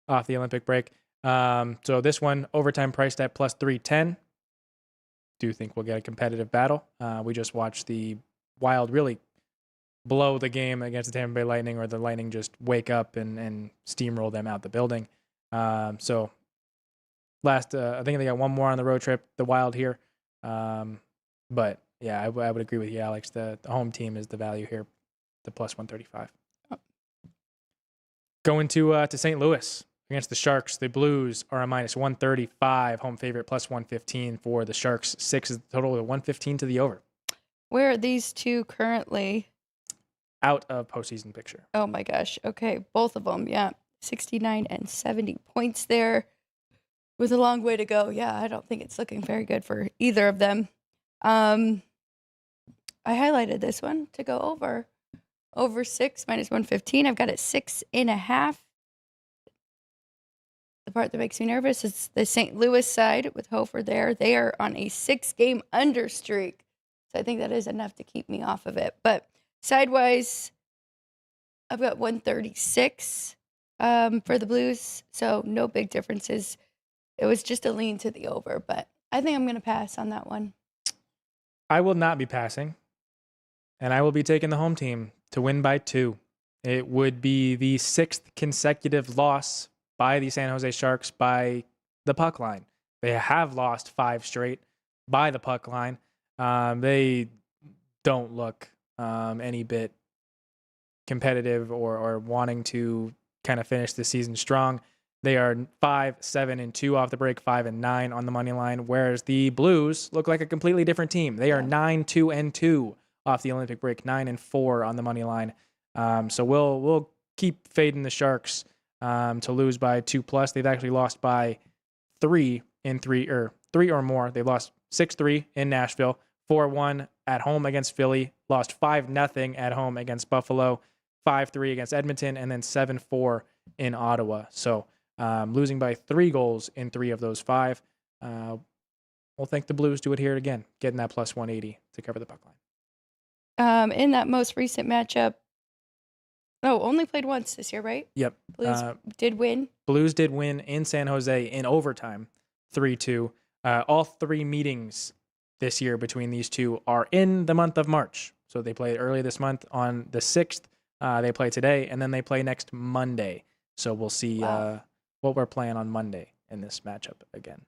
[SPEAKER 5] off the Olympic break. So this one, overtime priced at plus 310. Do think we'll get a competitive battle. We just watched the Wild really blow the game against the Tampa Bay Lightning, or the Lightning just wake up and steamroll them out the building. So last, I think they got one more on the road trip, the Wild here. But yeah, I would agree with you, Alex. The home team is the value here, the plus 135. Going to St. Louis against the Sharks. The Blues are a minus 135, home favorite, plus 115 for the Sharks. 6 is the total, with a 115 to the over.
[SPEAKER 6] Where are these two currently?
[SPEAKER 5] Out of postseason picture.
[SPEAKER 6] Oh my gosh. Okay. Both of them. Yeah. 69 and 70 points there with a long way to go. Yeah. I don't think it's looking very good for either of them. I highlighted this one to go over 6 minus 115. I've got it 6.5. The part that makes me nervous is the St. Louis side with Hofer there. They are on a 6-game under streak. So I think that is enough to keep me off of it. But sidewise, I've got 136 for the Blues. So no big differences. It was just a lean to the over, but I think I'm going to pass on that one.
[SPEAKER 5] I will not be passing, and I will be taking the home team to win by 2. It would be the 6th consecutive loss by the San Jose Sharks by the puck line. They have lost 5 straight by the puck line. They don't look any bit competitive or wanting to kind of finish the season strong. They are 5-7-2 off the break, 5-9 on the money line, whereas the Blues look like a completely different team. They are 9-2-2 off the Olympic break, 9-4 on the money line. So we'll keep fading the Sharks to lose by 2+. They've actually lost by 3 or more. They lost 6-3 in Nashville, 4-1 at home against Philly, lost 5-0 at home against Buffalo, 5-3 against Edmonton, and then 7-4 in Ottawa. So losing by 3 goals in 3 of those 5. We'll think the Blues do it here again, getting that plus 180 to cover the puck line.
[SPEAKER 6] In that most recent matchup, only played once this year, right?
[SPEAKER 5] Yep.
[SPEAKER 6] Blues did win.
[SPEAKER 5] Blues did win in San Jose in overtime, 3-2. All 3 meetings this year between these two are in the month of March. So they played early this month on the 6th. They play today, and then they play next Monday. So we'll see what we're playing on Monday in this matchup again.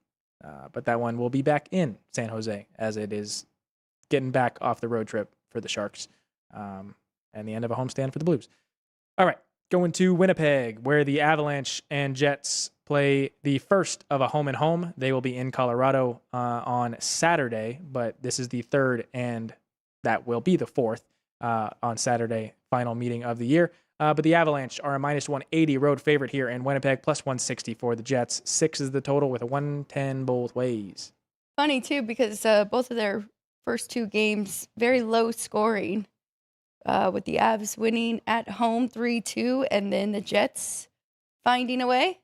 [SPEAKER 5] But that one will be back in San Jose, as it is getting back off the road trip for the Sharks, and the end of a homestand for the Blues. All right, going to Winnipeg, where the Avalanche and Jets play the first of a home-and-home. They will be in Colorado on Saturday, but this is the 3rd, and that will be the 4th on Saturday, final meeting of the year. But the Avalanche are a minus 180 road favorite here in Winnipeg, plus 160 for the Jets. 6 is the total, with a 110 both ways.
[SPEAKER 6] Funny, too, because both of their first 2 games, very low scoring, with the Avs winning at home 3-2, and then the Jets finding a way,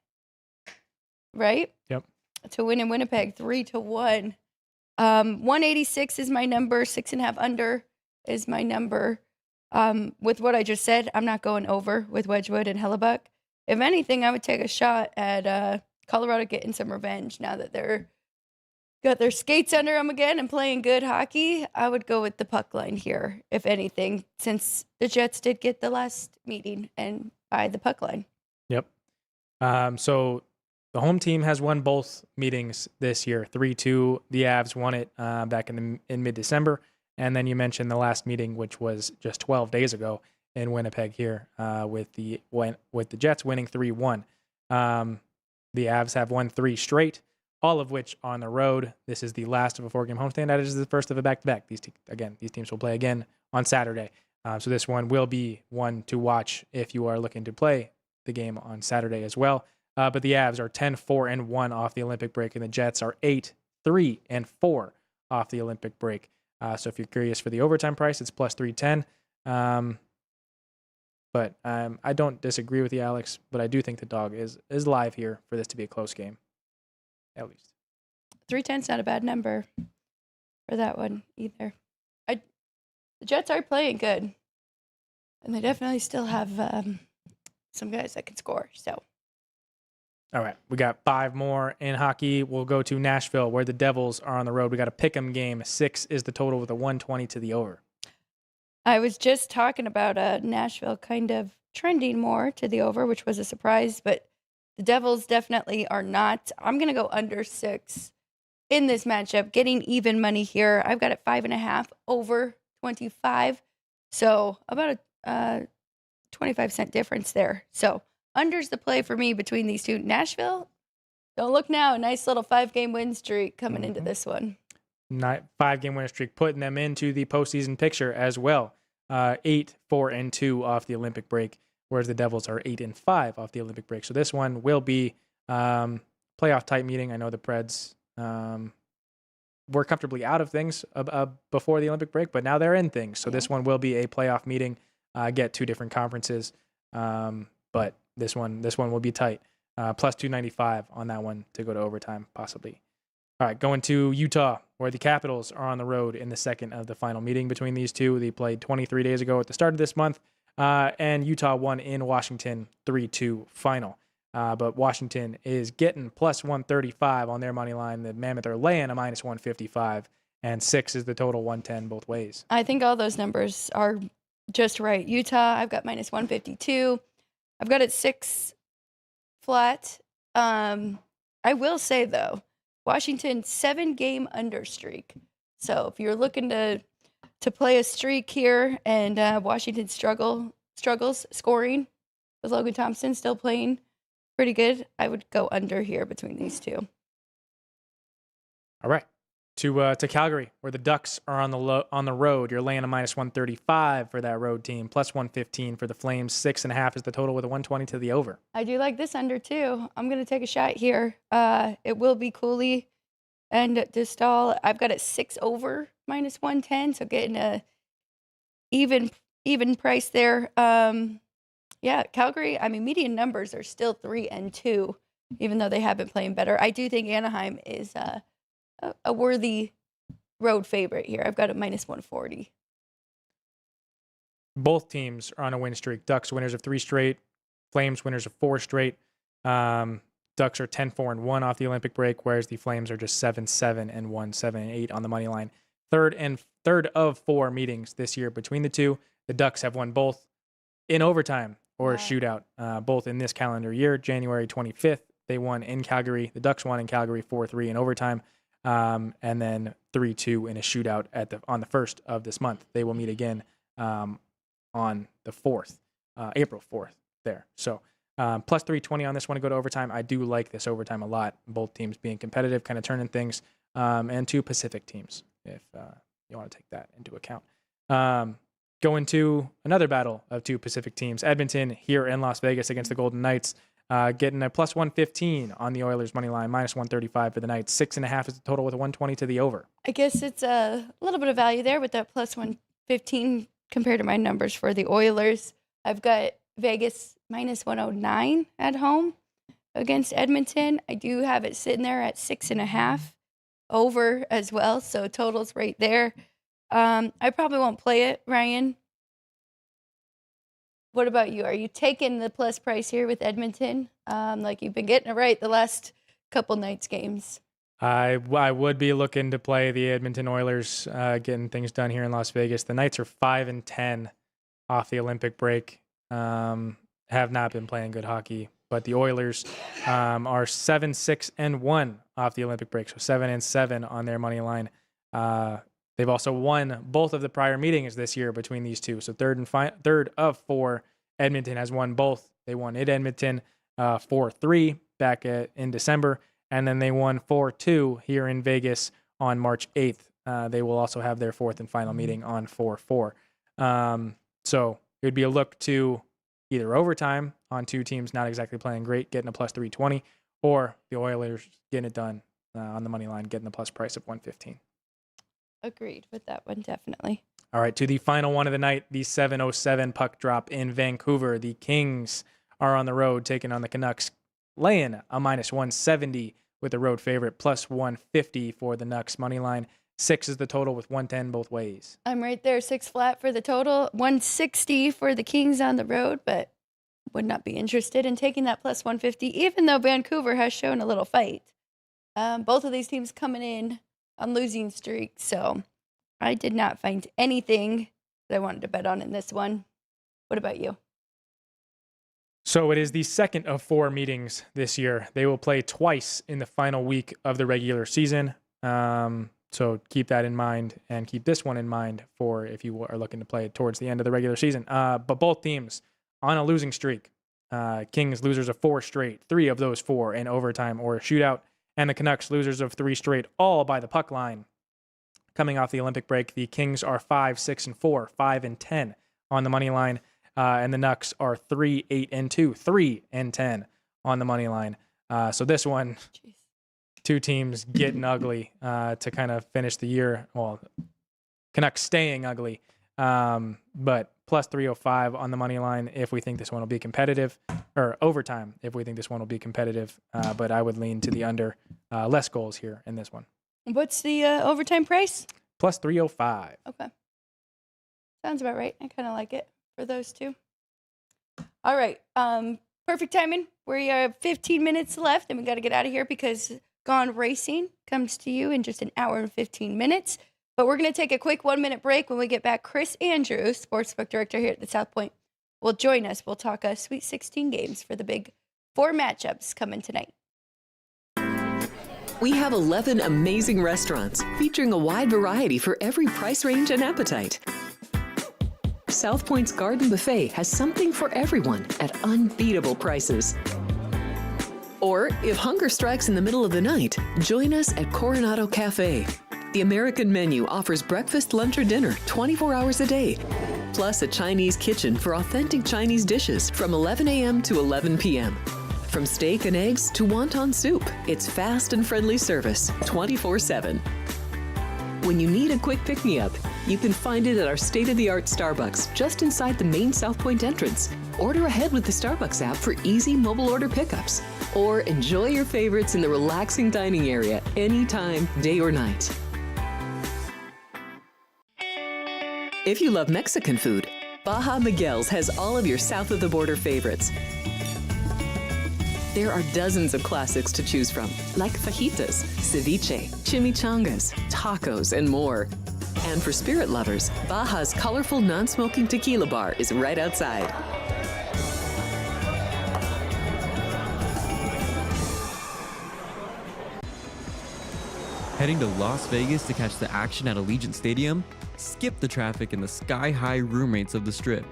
[SPEAKER 6] right?
[SPEAKER 5] Yep.
[SPEAKER 6] To win in Winnipeg 3-1. 186 is my number. 6.5 under is my number. With what I just said, I'm not going over with Wedgwood and Hellebuck. If anything, I would take a shot at Colorado getting some revenge now that they're got their skates under them again and playing good hockey. I would go with the puck line here, if anything, since the Jets did get the last meeting and by the puck line.
[SPEAKER 5] Yep. So the home team has won both meetings this year, 3-2. The Avs won it back in mid-December. And then you mentioned the last meeting, which was just 12 days ago in Winnipeg here, with the Jets winning 3-1. The Avs have won 3 straight, all of which on the road. This is the last of a 4-game homestand. That is the first of a back-to-back. These teams will play again on Saturday. So this one will be one to watch if you are looking to play the game on Saturday as well. But the Avs are 10-4-1 off the Olympic break, and the Jets are 8-3-4 off the Olympic break. So if you're curious for the overtime price, it's plus 310. But I don't disagree with you, Alex, but I do think the dog is live here for this to be a close game, at least.
[SPEAKER 6] 310's not a bad number for that one either. The Jets are playing good, and they definitely still have some guys that can score. So,
[SPEAKER 5] all right, we got 5 more in hockey. We'll go to Nashville, where the Devils are on the road. We got a pick'em game. 6 is the total with a 120 to the over.
[SPEAKER 6] I was just talking about Nashville kind of trending more to the over, which was a surprise, but the Devils definitely are not. I'm going to go under 6 in this matchup, getting even money here. I've got it 5.5 over 25, so about a 25-cent difference there. So under's the play for me between these two. Nashville, don't look now, a nice little 5-game win streak coming into this one.
[SPEAKER 5] 5-game winning streak, putting them into the postseason picture as well. 8-4-2 off the Olympic break, whereas the Devils are 8-5 off the Olympic break. So this one will be playoff type meeting. I know the Preds were comfortably out of things before the Olympic break, but now they're in things. So this one will be a playoff meeting. Get 2 different conferences, but this one will be tight. Plus 295 on that one to go to overtime, possibly. All right, going to Utah, where the Capitals are on the road in the second of the final meeting between these two. They played 23 days ago at the start of this month, and Utah won in Washington 3-2 final. But Washington is getting plus 135 on their money line. The Mammoth are laying a minus 155, and 6 is the total, 110 both ways.
[SPEAKER 6] I think all those numbers are just right. Utah, I've got minus 152. I've got it 6 flat. I will say, though, Washington 7-game under streak. So if you're looking to play a streak here and Washington struggles scoring with Logan Thompson still playing pretty good, I would go under here between these two.
[SPEAKER 5] All right. To Calgary, where the Ducks are on the road. You're laying a minus 135 for that road team, plus 115 for the Flames. 6.5 is the total with a 120 to the over. I
[SPEAKER 6] do like this under too. I'm going to take a shot here. It will be Cooley and Distal. I've got it 6 over minus 110, so getting a even price there. Yeah, Calgary, I mean, median numbers are still 3-2, even though they have been playing better. I do think Anaheim is a worthy road favorite here. I've got a minus 140.
[SPEAKER 5] Both teams are on a win streak. Ducks winners of 3 straight. Flames winners of 4 straight. Ducks are 10-4-1 off the Olympic break, whereas the Flames are just 7-7-1, 7-8 on the money line. Third of 4 meetings this year between the two. The Ducks have won both in overtime or a shootout, both in this calendar year. January 25th, they won in Calgary. The Ducks won in Calgary 4-3 in overtime. And then 3-2 in a shootout on the 1st of this month. They will meet again on the 4th, April 4th there. So plus 320 on this one to go to overtime. I do like this overtime a lot. Both teams being competitive, kind of turning things, and 2 Pacific teams, if you want to take that into account. Going to another battle of 2 Pacific teams. Edmonton here in Las Vegas against the Golden Knights. Getting a plus 115 on the Oilers' money line, minus 135 for the Knights. 6.5 is the total with a 120 to the over.
[SPEAKER 6] I guess it's a little bit of value there with that plus 115 compared to my numbers for the Oilers. I've got Vegas minus 109 at home against Edmonton. I do have it sitting there at 6.5 over as well, so total's right there. I probably won't play it, Ryan. What about you? Are you taking the plus price here with Edmonton? Like you've been getting it right the last couple nights games.
[SPEAKER 5] I would be looking to play the Edmonton Oilers, getting things done here in Las Vegas. The Knights are 5-10 off the Olympic break. Have not been playing good hockey but the Oilers are 7-6-1 off the Olympic break, so 7-7 on their money line. They've also won both of the prior meetings this year between these two. So third of four, Edmonton has won both. They won at Edmonton 4-3 back in December, and then they won 4-2 here in Vegas on March 8th. They will also have their fourth and final meeting on 4-4. So it would be a look to either overtime on two teams not exactly playing great, getting a plus 320, or the Oilers getting it done on the money line, getting the plus price of 115.
[SPEAKER 6] Agreed with that one, definitely.
[SPEAKER 5] All right, to the final one of the night, the 7:07 puck drop in Vancouver. The Kings are on the road taking on the Canucks, laying a minus 170 with the road favorite, plus 150 for the Nucks money line. 6 is the total with 110 both ways.
[SPEAKER 6] I'm right there, 6 flat for the total, 160 for the Kings on the road, but would not be interested in taking that plus 150, even though Vancouver has shown a little fight. Both of these teams coming in on losing streaks, so I did not find anything that I wanted to bet on in this one. What about you?
[SPEAKER 5] So it is the second of 4 meetings this year. They will play twice in the final week of the regular season. So keep that in mind and keep this one in mind for if you are looking to play it towards the end of the regular season. But both teams on a losing streak. Kings losers of 4 straight, 3 of those 4 in overtime or a shootout. And the Canucks losers of 3 straight, all by the puck line. Coming off the Olympic break, the Kings are 5-6-4, 5-10 on the money line. And the Nucks are 3-8-2, 3-10 on the money line. So this one, jeez, two teams getting ugly to kind of finish the year. Well, Canucks staying ugly, but plus 305 on the money line if we think this one will be competitive, or overtime if we think this one will be competitive. But I would lean to the under, less goals here in this one.
[SPEAKER 6] What's the overtime price?
[SPEAKER 5] Plus 305.
[SPEAKER 6] Okay. Sounds about right. I kind of like it for those two. All right. Perfect timing. We have 15 minutes left, and we got to get out of here because Gone Racing comes to you in just an hour and 15 minutes. But we're going to take a quick 1-minute break. When we get back, Chris Andrews, sportsbook director here at the South Point, will join us. We'll talk Sweet 16 games for the big 4 matchups coming tonight.
[SPEAKER 1] We have 11 amazing restaurants featuring a wide variety for every price range and appetite. South Point's Garden Buffet has something for everyone at unbeatable prices. Or if hunger strikes in the middle of the night, join us at Coronado Cafe. The American menu offers breakfast, lunch, or dinner 24 hours a day, plus a Chinese kitchen for authentic Chinese dishes from 11 a.m. to 11 p.m. From steak and eggs to wonton soup, it's fast and friendly service 24/7. When you need a quick pick-me-up, you can find it at our state-of-the-art Starbucks just inside the main South Point entrance. Order ahead with the Starbucks app for easy mobile order pickups. Or enjoy your favorites in the relaxing dining area anytime, day or night. If you love Mexican food, Baja Miguel's has all of your south of the border favorites. There are dozens of classics to choose from, like fajitas, ceviche, chimichangas, tacos, and more. And for spirit lovers, Baja's colorful non-smoking tequila bar is right outside.
[SPEAKER 2] Heading to Las Vegas to catch the action at Allegiant Stadium? Skip the traffic and the sky-high room rates of the Strip.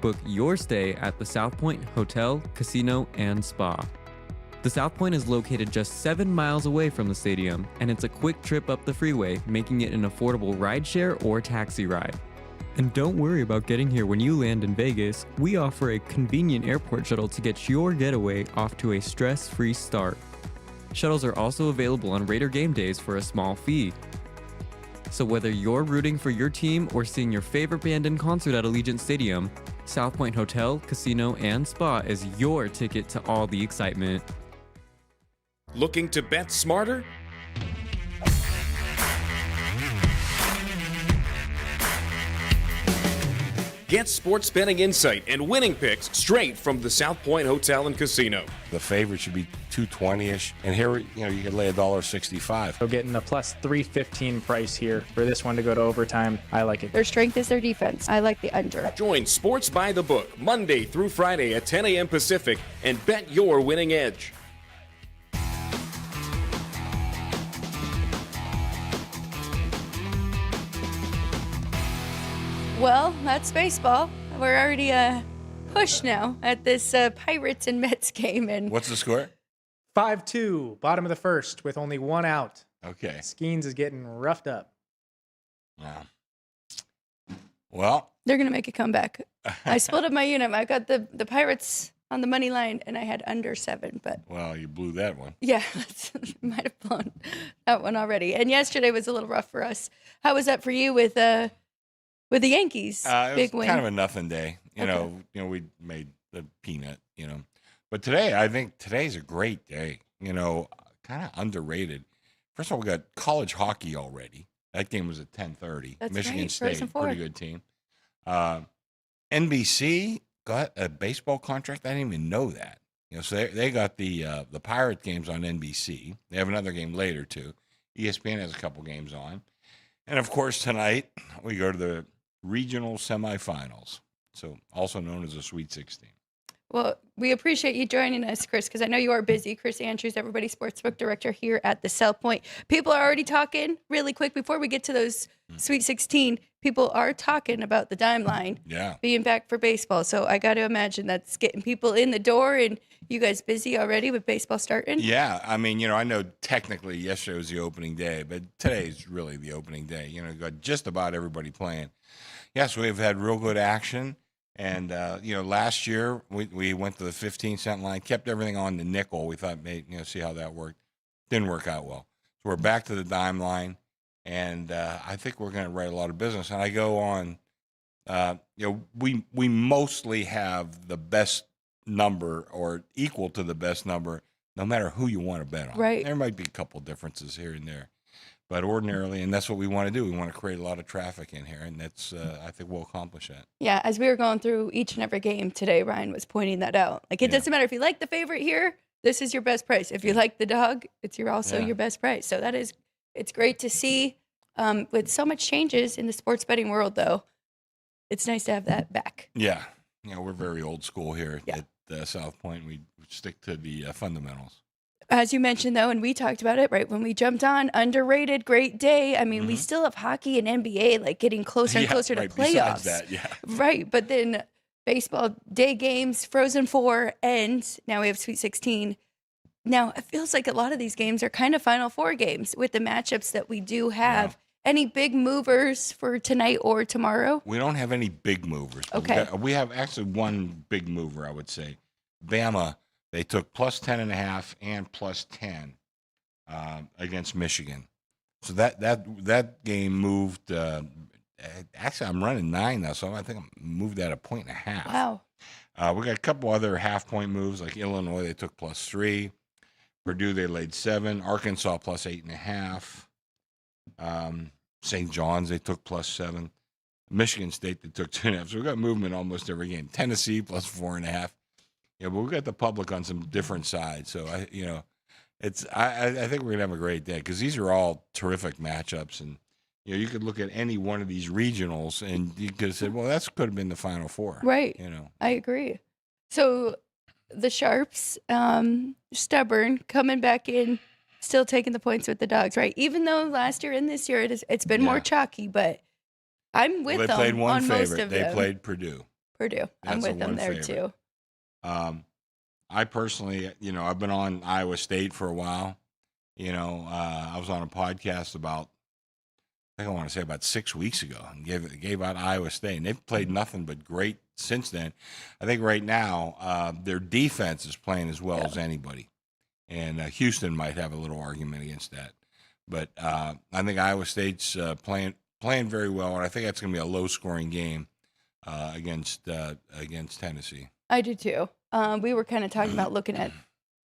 [SPEAKER 2] Book your stay at the South Point Hotel, Casino, and Spa. The South Point is located just 7 miles away from the stadium, and it's a quick trip up the freeway, making it an affordable rideshare or taxi ride. And don't worry about getting here when you land in Vegas. We offer a convenient airport shuttle to get your getaway off to a stress-free start. Shuttles are also available on Raider game days for a small fee. So whether you're rooting for your team or seeing your favorite band in concert at Allegiant Stadium, South Point Hotel, Casino, and Spa is your ticket to all the excitement.
[SPEAKER 3] Looking to bet smarter? Get sports betting insight and winning picks straight from the South Point Hotel and Casino.
[SPEAKER 4] The favorite should be 220-ish, and here, you can lay $1.65.
[SPEAKER 5] So getting a plus 315 price here for this one to go to overtime. I like it.
[SPEAKER 6] Their strength is their defense. I like the under.
[SPEAKER 3] Join Sports by the Book Monday through Friday at 10 a.m. Pacific and bet your winning edge.
[SPEAKER 6] Well, that's baseball. We're already pushed now at this Pirates and Mets game. And
[SPEAKER 4] What's the score?
[SPEAKER 5] 5-2, bottom of the first with only one out.
[SPEAKER 4] Okay.
[SPEAKER 5] Skeens is getting roughed up.
[SPEAKER 4] Wow. Well,
[SPEAKER 6] they're going to make a comeback. I split up my unit. I got the Pirates on the money line, and I had under 7. But
[SPEAKER 4] well, you blew that one.
[SPEAKER 6] yeah, might have blown that one already. And yesterday was a little rough for us. How was that for you with the Yankees? Big
[SPEAKER 4] It was
[SPEAKER 6] win.
[SPEAKER 4] kind of a nothing day. You know, we made the peanut. But today, I think today's a great day. Kind of underrated. First of all, we got college hockey already. That game was at 10:30.
[SPEAKER 6] That's
[SPEAKER 4] Michigan
[SPEAKER 6] right,
[SPEAKER 4] State,
[SPEAKER 6] Frozen Four.
[SPEAKER 4] pretty good team. NBC got a baseball contract. I didn't even know that. So they got the Pirate games on NBC. They have another game later too. ESPN has a couple games on, and of course tonight we go to the regional semifinals, so also known as the Sweet 16.
[SPEAKER 6] Well, we appreciate you joining us, Chris, because I know you are busy. Chris Andrews, everybody's sportsbook director here at the South Point. People are already talking really quick before we get to those Sweet 16. People are talking about the dime line being back for baseball. So I got to imagine that's getting people in the door, and you guys busy already with baseball starting?
[SPEAKER 4] Yeah, I mean, I know technically yesterday was the opening day, but today's really the opening day. Got just about everybody playing. Yes, we've had real good action. And, last year we went to the 15-cent line, kept everything on the nickel. We thought, see how that worked. Didn't work out well. So we're back to the dime line, and I think we're going to write a lot of business. And I go on, we mostly have the best number or equal to the best number, no matter who you want to bet on.
[SPEAKER 6] Right.
[SPEAKER 4] There might be a couple differences here and there. But ordinarily, and that's what we want to do. We want to create a lot of traffic in here, and that's I think we'll accomplish that.
[SPEAKER 6] Yeah, as we were going through each and every game today, Ryan was pointing that out. Like, it doesn't matter if you like the favorite here, this is your best price. If you like the dog, it's also your best price. So it's great to see. With so much changes in the sports betting world, though, it's nice to have that back.
[SPEAKER 4] Yeah, we're very old school here at South Point. We stick to the fundamentals.
[SPEAKER 6] As you mentioned, though, and we talked about it right when we jumped on, underrated, great day. I mean, we still have hockey and NBA like getting closer and closer to playoffs.
[SPEAKER 4] Besides that,
[SPEAKER 6] Right, but then baseball day games, Frozen Four, and now we have Sweet 16. Now, it feels like a lot of these games are kind of Final Four games with the matchups that we do have. Yeah. Any big movers for tonight or tomorrow?
[SPEAKER 4] We don't have any big movers.
[SPEAKER 6] Okay.
[SPEAKER 4] We have actually one big mover, I would say. Bama. They took plus 10.5 and plus 10 against Michigan. So that game moved. Actually, I'm running 9 now, so I think I moved that 1.5.
[SPEAKER 6] Wow.
[SPEAKER 4] We got a couple other half-point moves, like Illinois. They took plus 3. Purdue, they laid 7. Arkansas, plus 8.5. St. John's, they took plus 7. Michigan State, they took 2.5. So we got movement almost every game. Tennessee, plus 4.5. Yeah, but we got the public on some different sides, so I think we're gonna have a great day because these are all terrific matchups, and you could look at any one of these regionals and you could have said, well, that could have been the Final Four,
[SPEAKER 6] right? I agree. So the Sharps, stubborn, coming back in, still taking the points with the Dogs, right? Even though last year and this year it's been more chalky, but I'm with them. They
[SPEAKER 4] played one
[SPEAKER 6] on
[SPEAKER 4] favorite.
[SPEAKER 6] Most of
[SPEAKER 4] they
[SPEAKER 6] them.
[SPEAKER 4] played Purdue.
[SPEAKER 6] I'm with them there too.
[SPEAKER 4] I personally, I've been on Iowa State for a while. I was on a podcast about 6 weeks ago and gave out Iowa State, and they've played nothing but great since then. I think right now their defense is playing as well as anybody, and Houston might have a little argument against that. But I think Iowa State's playing very well, and I think that's going to be a low-scoring game against Tennessee.
[SPEAKER 6] I do too. We were kind of talking about looking at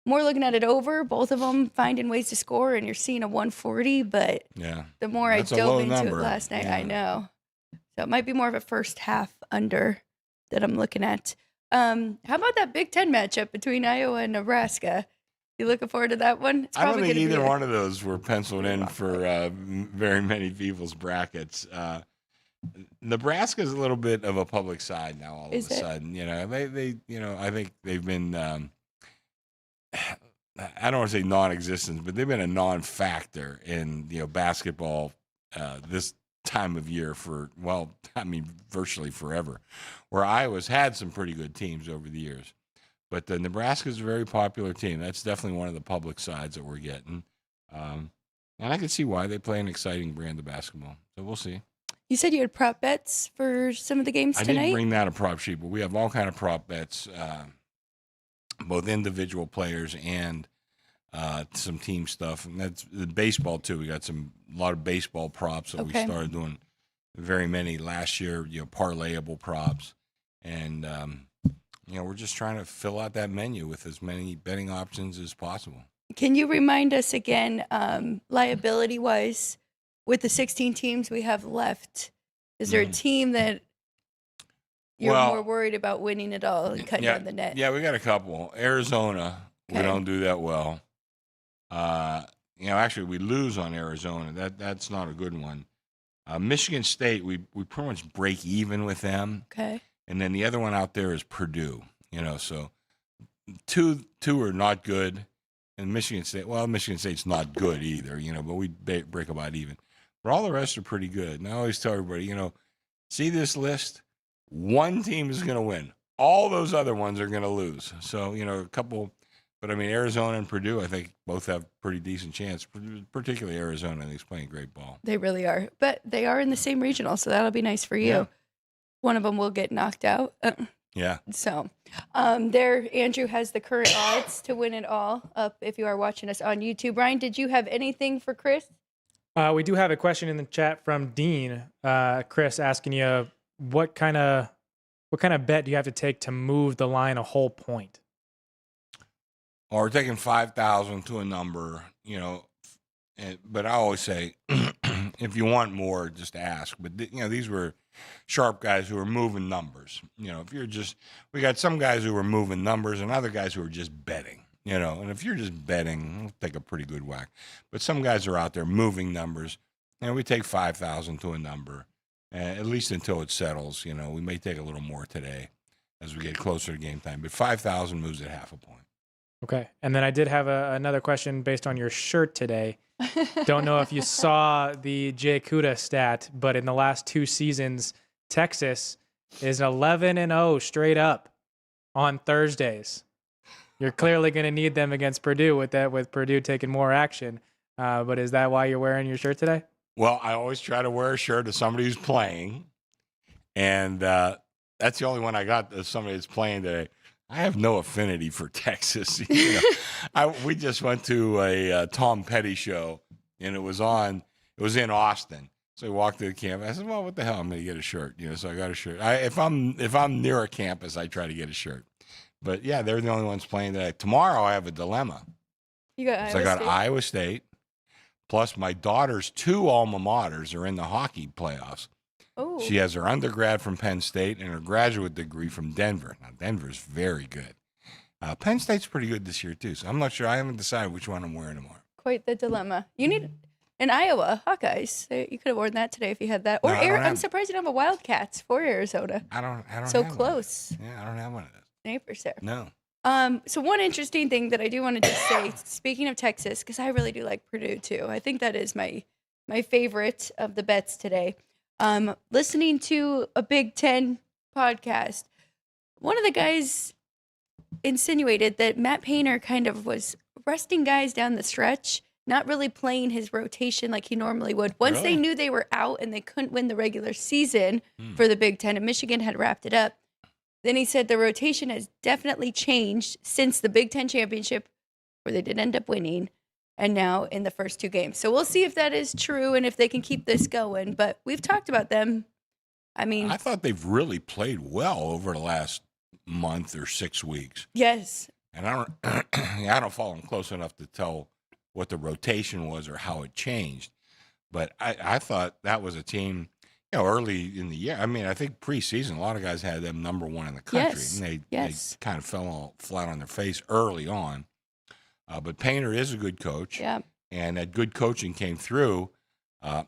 [SPEAKER 6] it over, both of them finding ways to score, and you're seeing a 140, but the more I dove into it last night, I know. So it might be more of a first half under that I'm looking at. How about that Big Ten matchup between Iowa and Nebraska? You looking forward to that one? It's
[SPEAKER 4] I don't think
[SPEAKER 6] gonna be
[SPEAKER 4] either one of those were penciled in for very many people's brackets. Nebraska's a little bit of a public side now. All of a sudden, they I think they've been. I don't want to say non-existent, but they've been a non-factor in basketball this time of year for virtually forever. Where Iowa's had some pretty good teams over the years, but Nebraska's a very popular team. That's definitely one of the public sides that we're getting, and I can see why they play an exciting brand of basketball. So we'll see.
[SPEAKER 6] You said you had prop bets for some of the games tonight?
[SPEAKER 4] I didn't bring that a prop sheet, but we have all kind of prop bets, both individual players and some team stuff. And that's the baseball too. We got a lot of baseball props that we started doing very many last year, parlayable props. And, we're just trying to fill out that menu with as many betting options as possible.
[SPEAKER 6] Can you remind us again, liability-wise, with the 16 teams we have left, is there a team that you're more worried about winning it all and cutting down the net?
[SPEAKER 4] Yeah, we got a couple. Arizona, we don't do that well. Actually, we lose on Arizona. That's not a good one. Michigan State, we pretty much break even with them.
[SPEAKER 6] Okay.
[SPEAKER 4] And then the other one out there is Purdue. So two are not good. And Michigan State's not good either, but we break about even. But all the rest are pretty good. And I always tell everybody, see this list? One team is going to win. All those other ones are going to lose. So, a couple. But, Arizona and Purdue, I think, both have pretty decent chance, particularly Arizona. I think is playing great ball.
[SPEAKER 6] They really are. But they are in the same regional, so that'll be nice for you.
[SPEAKER 4] Yeah.
[SPEAKER 6] One of them will get knocked out.
[SPEAKER 4] Yeah.
[SPEAKER 6] So there, Andrew has the current odds to win it all up if you are watching us on YouTube. Ryan, did you have anything for Chris?
[SPEAKER 5] We do have a question in the chat from Dean. Chris asking you, what kind of bet do you have to take to move the line a whole point?
[SPEAKER 4] Or we're taking 5,000 to a number, but I always say, if you want more, just ask. But, these were sharp guys who were moving numbers. We got some guys who were moving numbers and other guys who were just betting, and if you're just betting, we'll take a pretty good whack. But some guys are out there moving numbers, and we take 5,000 to a number, at least until it settles. We may take a little more today as we get closer to game time, but 5,000 moves at half a point.
[SPEAKER 5] Okay. And then I did have another question based on your shirt today. Don't know if you saw the Jay Kuda stat, but in the last 2 seasons, Texas is 11-0 straight up on Thursdays. You're clearly going to need them against Purdue with Purdue taking more action. But is that why you're wearing your shirt today?
[SPEAKER 4] Well, I always try to wear a shirt of somebody who's playing. And that's the only one I got of somebody that's playing today. I have no affinity for Texas. We just went to a Tom Petty show, and it was in Austin. So I walked to the campus. I said, well, what the hell? I'm going to get a shirt. So I got a shirt. If I'm near a campus, I try to get a shirt. But, yeah, they're the only ones playing today. Tomorrow I have a dilemma.
[SPEAKER 6] You got Iowa
[SPEAKER 4] I got
[SPEAKER 6] State?
[SPEAKER 4] Iowa State, plus my daughter's 2 alma maters are in the hockey playoffs.
[SPEAKER 6] Oh.
[SPEAKER 4] She has her undergrad from Penn State and her graduate degree from Denver. Now, Denver's very good. Penn State's pretty good this year, too. So I'm not sure. I haven't decided which one I'm wearing tomorrow.
[SPEAKER 6] Quite the dilemma. You need an Iowa Hawkeyes. You could have worn that today if you had that. Or
[SPEAKER 4] No,
[SPEAKER 6] I'm surprised you don't have a Wildcats for Arizona.
[SPEAKER 4] I don't
[SPEAKER 6] So
[SPEAKER 4] have
[SPEAKER 6] close.
[SPEAKER 4] One. Yeah, I don't have one of those.
[SPEAKER 6] Neighbors there.
[SPEAKER 4] No.
[SPEAKER 6] So one interesting thing that I do want to just say, speaking of Texas, because I really do like Purdue too. I think that is my favorite of the bets today. Listening to a Big Ten podcast, one of the guys insinuated that Matt Painter kind of was resting guys down the stretch, not really playing his rotation like he normally would. Once they knew they were out and they couldn't win the regular season for the Big Ten and Michigan had wrapped it up, then he said the rotation has definitely changed since the Big Ten championship, where they did end up winning, and now in the first 2 games. So we'll see if that is true and if they can keep this going. But we've talked about them. I
[SPEAKER 4] thought they've really played well over the last month or 6 weeks.
[SPEAKER 6] Yes.
[SPEAKER 4] And I don't follow them close enough to tell what the rotation was or how it changed. But I thought that was a team, early in the year. I mean, I think preseason, a lot of guys had them number one in the country,
[SPEAKER 6] Yes.
[SPEAKER 4] and they
[SPEAKER 6] Yes.
[SPEAKER 4] kind of fell all flat on their face early on. But Painter is a good coach,
[SPEAKER 6] Yeah.
[SPEAKER 4] and that good coaching came through. I'm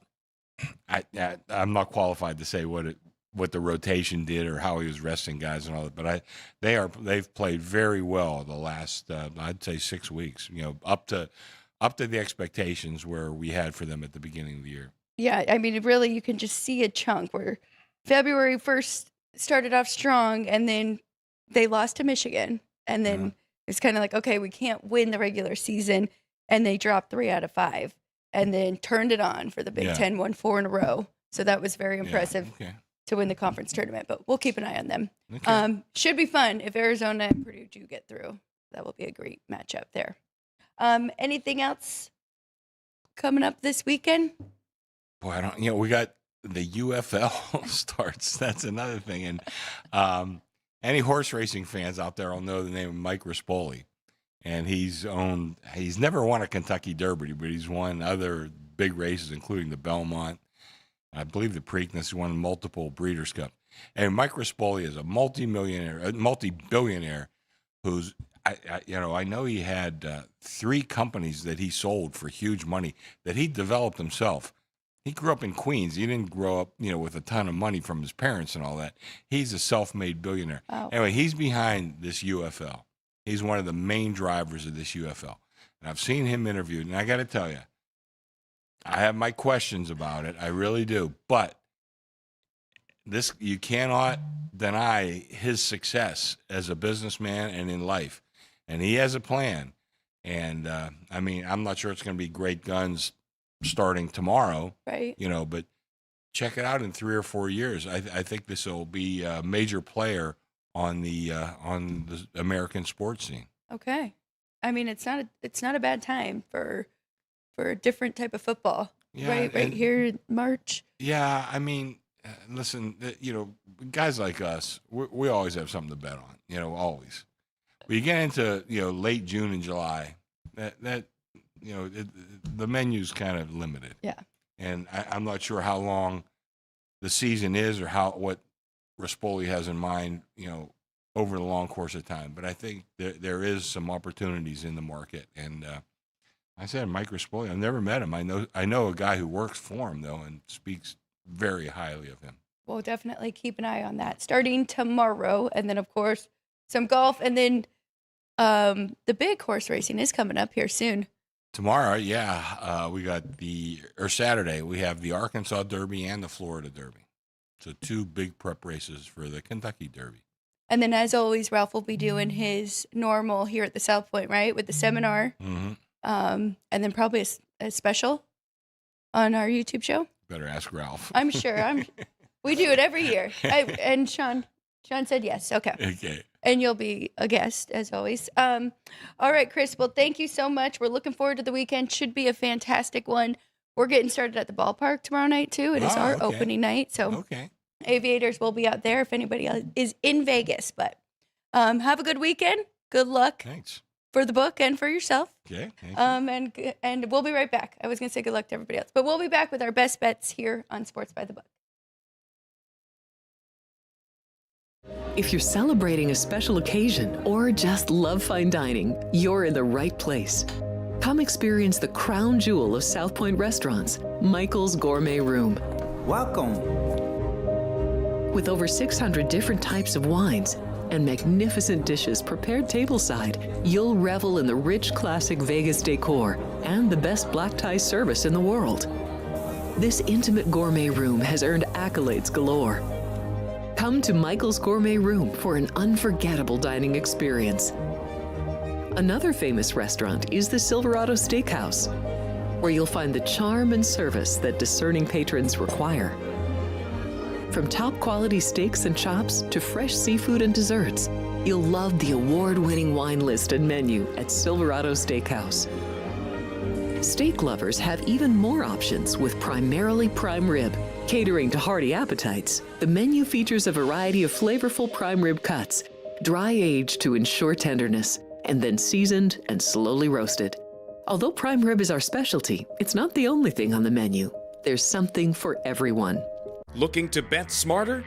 [SPEAKER 4] not qualified to say what the rotation did or how he was resting guys and all that, but they've played very well the last I'd say 6 weeks. Up to the expectations where we had for them at the beginning of the year.
[SPEAKER 6] Yeah, I mean, really, you can just see a chunk where February 1st started off strong, and then they lost to Michigan. And then it's kind of like, okay, we can't win the regular season. And they dropped 3 out of 5 and then turned it on for the Big Ten, won 4 in a row. So that was very impressive to win the conference tournament, but we'll keep an eye on them.
[SPEAKER 4] Okay.
[SPEAKER 6] Should be fun if Arizona and Purdue do get through. That will be a great matchup there. Anything else coming up this weekend?
[SPEAKER 4] Boy, I don't. We got the UFL starts. That's another thing. And any horse racing fans out there will know the name of Mike Rispoli. And he's never won a Kentucky Derby, but he's won other big races, including the Belmont. I believe the Preakness. He won multiple Breeders' Cup. And Mike Rispoli is a multi-billionaire who's, I know he had 3 companies that he sold for huge money that he developed himself. He grew up in Queens. He didn't grow up, with a ton of money from his parents and all that. He's a self-made billionaire.
[SPEAKER 6] Wow.
[SPEAKER 4] Anyway, he's behind this UFL. He's one of the main drivers of this UFL. And I've seen him interviewed, and I got to tell you, I have my questions about it. I really do. But you cannot deny his success as a businessman and in life. And he has a plan. And, I'm not sure it's going to be great guns starting tomorrow,
[SPEAKER 6] Right.
[SPEAKER 4] but check it out in 3 or 4 years. I think this will be a major player on the American sports scene.
[SPEAKER 6] Okay. I mean, it's not a bad time for a different type of football.
[SPEAKER 4] Yeah,
[SPEAKER 6] right here in March.
[SPEAKER 4] Yeah, listen, guys like us, we always have something to bet on, always. But you get into, late June and July, that the menu's kind of limited.
[SPEAKER 6] Yeah.
[SPEAKER 4] And I'm not sure how long the season is or what Rispoli has in mind, over the long course of time. But I think there is some opportunities in the market. And I said Mike Rispoli, I've never met him. I know a guy who works for him, though, and speaks very highly of him.
[SPEAKER 6] We'll definitely keep an eye on that starting tomorrow. And then, of course, some golf. And then the big horse racing is coming up here soon.
[SPEAKER 4] Tomorrow, we got Saturday, we have the Arkansas Derby and the Florida Derby. So 2 big prep races for the Kentucky Derby.
[SPEAKER 6] And then, as always, Ralph will be doing his normal here at the South Point, right, with the seminar.
[SPEAKER 4] Mm-hmm.
[SPEAKER 6] And then probably a special on our YouTube show.
[SPEAKER 4] Better ask Ralph.
[SPEAKER 6] I'm sure. We do it every year. And Sean said yes. Okay.
[SPEAKER 4] Okay.
[SPEAKER 6] And you'll be a guest, as always. All right, Chris. Well, thank you so much. We're looking forward to the weekend. Should be a fantastic one. We're getting started at the ballpark tomorrow night, too. It is our opening night. So Aviators will be out there if anybody else is in Vegas. But have a good weekend. Good luck.
[SPEAKER 4] Thanks.
[SPEAKER 6] For the book and for yourself.
[SPEAKER 4] Okay. Thank you.
[SPEAKER 6] And we'll be right back. I was going to say good luck to everybody else. But we'll be back with our best bets here on Sports by the Book.
[SPEAKER 1] If you're celebrating a special occasion or just love fine dining, you're in the right place. Come experience the crown jewel of South Point restaurants, Michael's Gourmet Room.
[SPEAKER 7] Welcome.
[SPEAKER 1] With over 600 different types of wines and magnificent dishes prepared tableside, you'll revel in the rich classic Vegas decor and the best black tie service in the world. This intimate gourmet room has earned accolades galore. Come to Michael's Gourmet Room for an unforgettable dining experience. Another famous restaurant is the Silverado Steakhouse, where you'll find the charm and service that discerning patrons require. From top quality steaks and chops to fresh seafood and desserts, you'll love the award-winning wine list and menu at Silverado Steakhouse. Steak lovers have even more options with primarily prime rib. Catering to hearty appetites, the menu features a variety of flavorful prime rib cuts, dry-aged to ensure tenderness, and then seasoned and slowly roasted. Although prime rib is our specialty, it's not the only thing on the menu. There's something for everyone.
[SPEAKER 3] Looking to bet smarter?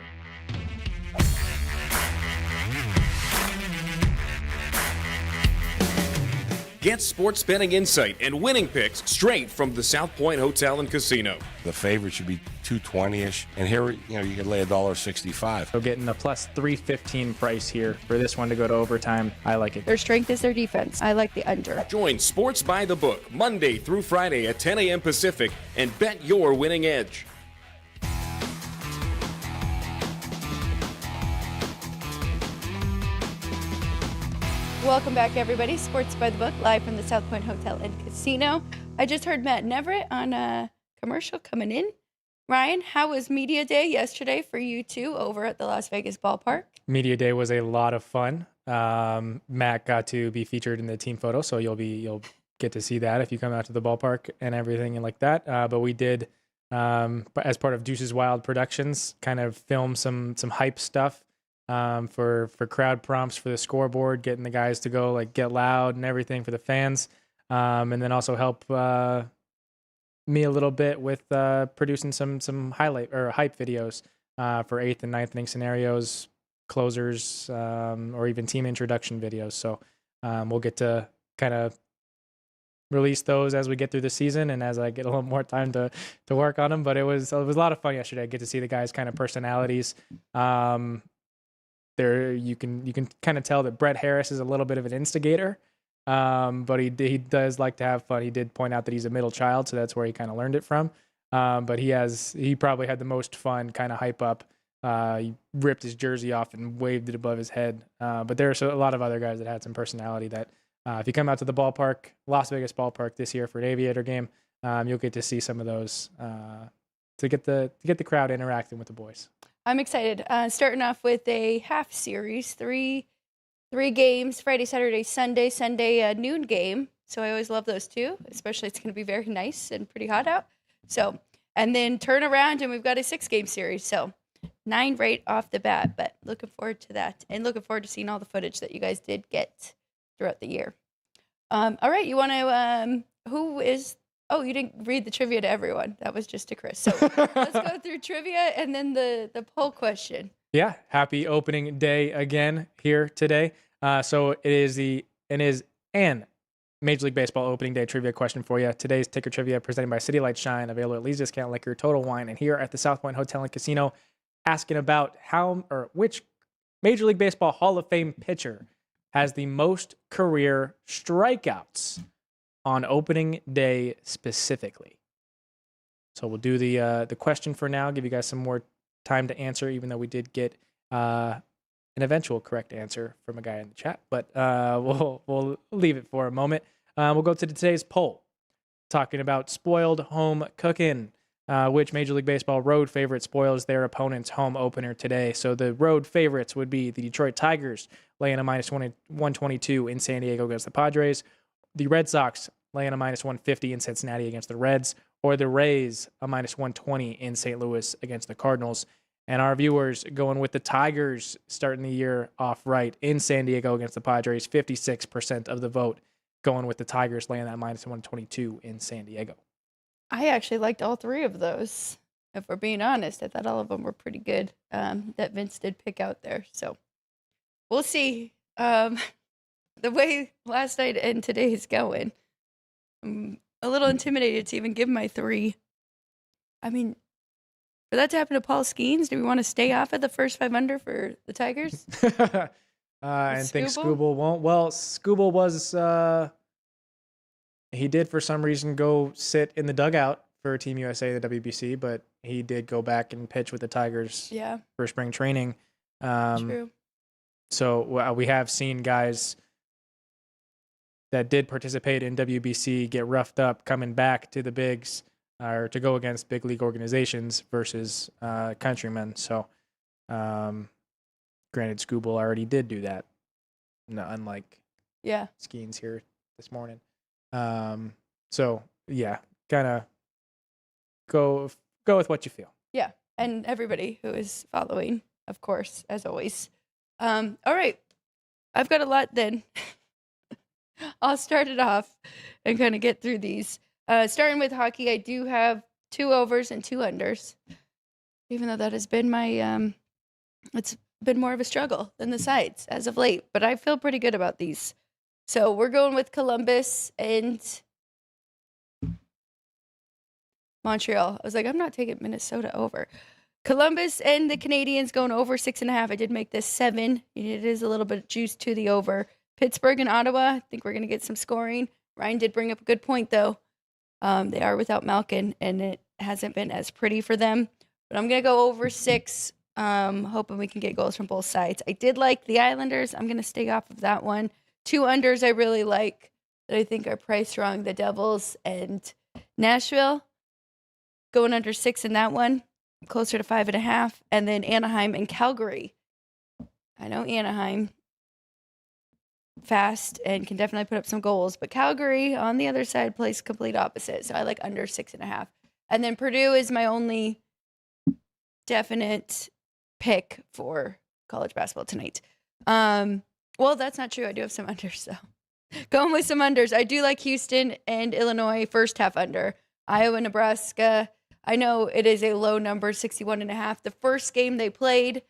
[SPEAKER 3] Get sports betting insight and winning picks straight from the South Point Hotel and Casino.
[SPEAKER 4] The favorite should be 220-ish, and here you can lay $1.65.
[SPEAKER 5] So getting a plus 315 price here for this one to go to overtime. I like it.
[SPEAKER 6] Their strength is their defense. I like the under.
[SPEAKER 3] Join Sports by the Book Monday through Friday at 10 a.m. Pacific and bet your winning edge.
[SPEAKER 6] Welcome back, everybody. Sports by the Book, live from the South Point Hotel and Casino. I just heard Matt Neverett on a commercial coming in. Ryan, how was Media Day yesterday for you two over at the Las Vegas ballpark?
[SPEAKER 5] Media Day was a lot of fun. Matt got to be featured in the team photo, so you'll get to see that if you come out to the ballpark and everything and like that. But we did, as part of Deuces Wild Productions, kind of film some hype stuff. For crowd prompts for the scoreboard, getting the guys to go like get loud and everything for the fans, and then also help me a little bit with producing some highlight or hype videos for 8th and 9th inning scenarios, closers, or even team introduction videos. So we'll get to kind of release those as we get through the season and as I get a little more time to work on them. But it was a lot of fun yesterday. I get to see the guys' kind of personalities. There you can kind of tell that Brett Harris is a little bit of an instigator, but he does like to have fun. He did point out that he's a middle child, so that's where he kind of learned it from. But he probably had the most fun kind of hype up. He ripped his jersey off and waved it above his head. But there's a lot of other guys that had some personality that if you come out to the ballpark, Las Vegas ballpark this year for an Aviator game, you'll get to see some of those to get the crowd interacting with the boys.
[SPEAKER 6] I'm excited. Starting off with a half series, three games, Friday, Saturday, Sunday. Sunday, a noon game. So I always love those too, especially it's going to be very nice and pretty hot out. So, and then turn around and we've got a 6-game series. So 9 right off the bat, but looking forward to that and looking forward to seeing all the footage that you guys did get throughout the year. All right. You want to, Oh, you didn't read the trivia to everyone. That was just to Chris. So let's go through trivia and then the poll question.
[SPEAKER 5] Yeah, happy opening day again here today. So it is an Major League Baseball opening day trivia question for you. Today's ticker trivia presented by City Light Shine, available at Lee's Discount Liquor, Total Wine, and here at the South Point Hotel and Casino, asking about which Major League Baseball Hall of Fame pitcher has the most career strikeouts on opening day specifically. So we'll do the question for now, give you guys some more time to answer, even though we did get an eventual correct answer from a guy in the chat. But we'll leave it for a moment. We'll go to today's poll, talking about spoiled home cooking. Which Major League Baseball road favorite spoils their opponent's home opener today? So the road favorites would be the Detroit Tigers, laying a minus 122 in San Diego against the Padres, the Red Sox laying a minus 150 in Cincinnati against the Reds, or the Rays a minus 120 in St. Louis against the Cardinals. And our viewers going with the Tigers starting the year off right in San Diego against the Padres, 56% of the vote going with the Tigers laying that minus 122 in San Diego.
[SPEAKER 6] I actually liked all 3 of those. If we're being honest, I thought all of them were pretty good that Vince did pick out there. So we'll see. The way last night and today is going, I'm a little intimidated to even give my 3. I mean, for that to happen to Paul Skeens, do we want to stay off at the first 5 under for the Tigers?
[SPEAKER 5] And think Scooble won't. Well, Scooble was, he did for some reason go sit in the dugout for Team USA, the WBC, but he did go back and pitch with the Tigers for spring training.
[SPEAKER 6] True.
[SPEAKER 5] So we have seen guys that did participate in WBC get roughed up coming back to the bigs or to go against big league organizations versus countrymen. So granted, Scooble already did do that, unlike Skeens here this morning. So yeah, kind of go with what you feel.
[SPEAKER 6] Yeah, and everybody who is following, of course, as always. All right, I've got a lot then. I'll start it off and kind of get through these. Starting with hockey, I do have 2 overs and 2 unders. even though that has been my, it's been more of a struggle than the sides as of late, but I feel pretty good about these. So we're going with Columbus and Montreal. I was like, I'm not taking Minnesota over. Columbus and the Canadians going over 6.5. I did make this 7. It is a little bit of juice to the over. Pittsburgh and Ottawa. I think we're going to get some scoring. Ryan did bring up a good point, though. They are without Malkin, and it hasn't been as pretty for them. But I'm going to go over 6, hoping we can get goals from both sides. I did like the Islanders. I'm going to stay off of that one. 2 unders I really like that I think are priced wrong. The Devils and Nashville. Going under 6 in that one. Closer to 5.5. And then Anaheim and Calgary. I know Anaheim fast and can definitely put up some goals, but Calgary on the other side plays complete opposite. So I like under 6.5. And then Purdue is my only definite pick for college basketball tonight. Well, that's not true. I do have some unders though. Going with some unders. I do like Houston and Illinois first half under. Iowa, Nebraska. I know it is a low number, 61.5. The first game they played,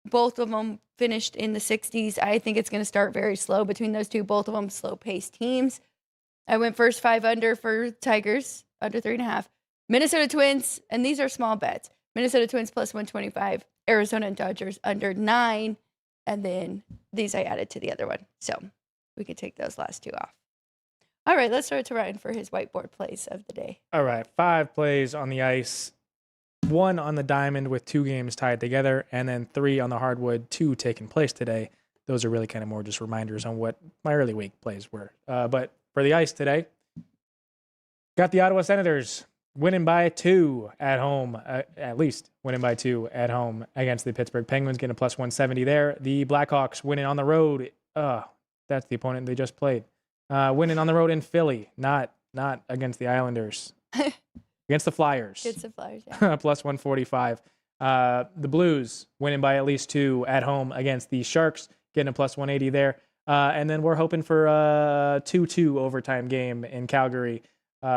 [SPEAKER 6] both of them finished in the 60s. I think it's going to start very slow between those two. Both of them slow-paced teams. I went first 5 under for Tigers, under 3.5. Minnesota Twins, and these are small bets. Minnesota Twins plus 125. Arizona and Dodgers under 9. And then these I added to the other one. So we could take those last 2 off. All right, let's throw it to Ryan for his whiteboard plays of the day.
[SPEAKER 5] All right, 5 plays on the ice, 1 on the diamond with 2 games tied together, and then 3 on the hardwood, 2 taking place today. Those are really kind of more just reminders on what my early week plays were. But for the ice today, got the Ottawa Senators winning by 2 at home, at least winning by 2 at home against the Pittsburgh Penguins, getting a plus 170 there. The Blackhawks winning on the road. That's the opponent they just played. Winning on the road in Philly, not against the Islanders, against the Flyers.
[SPEAKER 6] It's the Flyers, yeah.
[SPEAKER 5] Plus 145. The Blues winning by at least 2 at home against the Sharks, getting a plus 180 there. And then we're hoping for a 2-2 overtime game in Calgary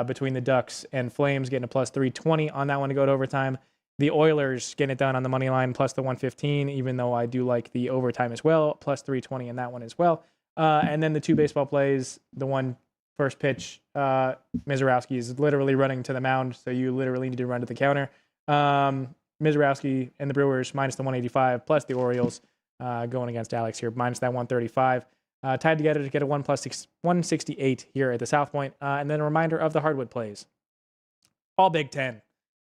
[SPEAKER 5] between the Ducks and Flames, getting a plus 320 on that one to go to overtime. The Oilers getting it done on the money line, plus the 115, even though I do like the overtime as well, plus 320 in that one as well. And then the 2 baseball plays, the one first pitch, Mizorowski is literally running to the mound, so you literally need to run to the counter. Mizorowski and the Brewers minus the 185, plus the Orioles going against Alex here, minus that 135. Tied together to get a 168 here at the South Point. And then a reminder of the hardwood plays. All Big Ten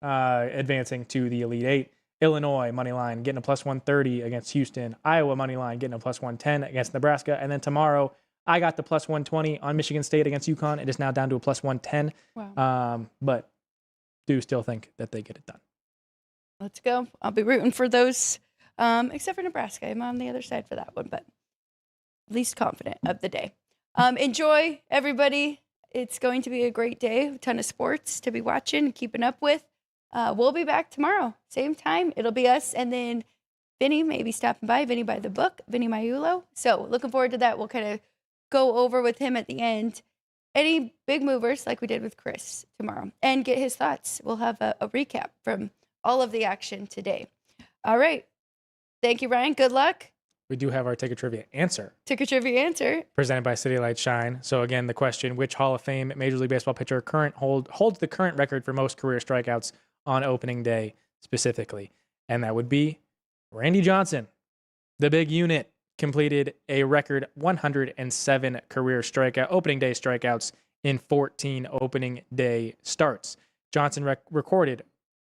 [SPEAKER 5] advancing to the Elite 8. Illinois money line getting a plus 130 against Houston. Iowa money line getting a plus 110 against Nebraska. And then tomorrow, I got the plus 120 on Michigan State against UConn. It is now down to a plus 110.
[SPEAKER 6] Wow.
[SPEAKER 5] But do still think that they get it done.
[SPEAKER 6] Let's go. I'll be rooting for those, except for Nebraska. I'm on the other side for that one, but least confident of the day. Enjoy, everybody. It's going to be a great day. A ton of sports to be watching, keeping up with. We'll be back tomorrow, same time. It'll be us and then Vinny maybe stopping by, Vinny by the book, Vinny Maiulo. So looking forward to that. We'll kind of go over with him at the end any big movers like we did with Chris tomorrow and get his thoughts. We'll have a recap from all of the action today. All right. Thank you, Ryan. Good luck.
[SPEAKER 5] We do have our Ticket Trivia answer.
[SPEAKER 6] Ticket Trivia answer.
[SPEAKER 5] Presented by City Light Shine. So again, the question, which Hall of Fame Major League Baseball pitcher holds the current record for most career strikeouts on opening day specifically? And that would be Randy Johnson. The big unit completed a record 107 career opening day strikeouts in 14 opening day starts. Johnson recorded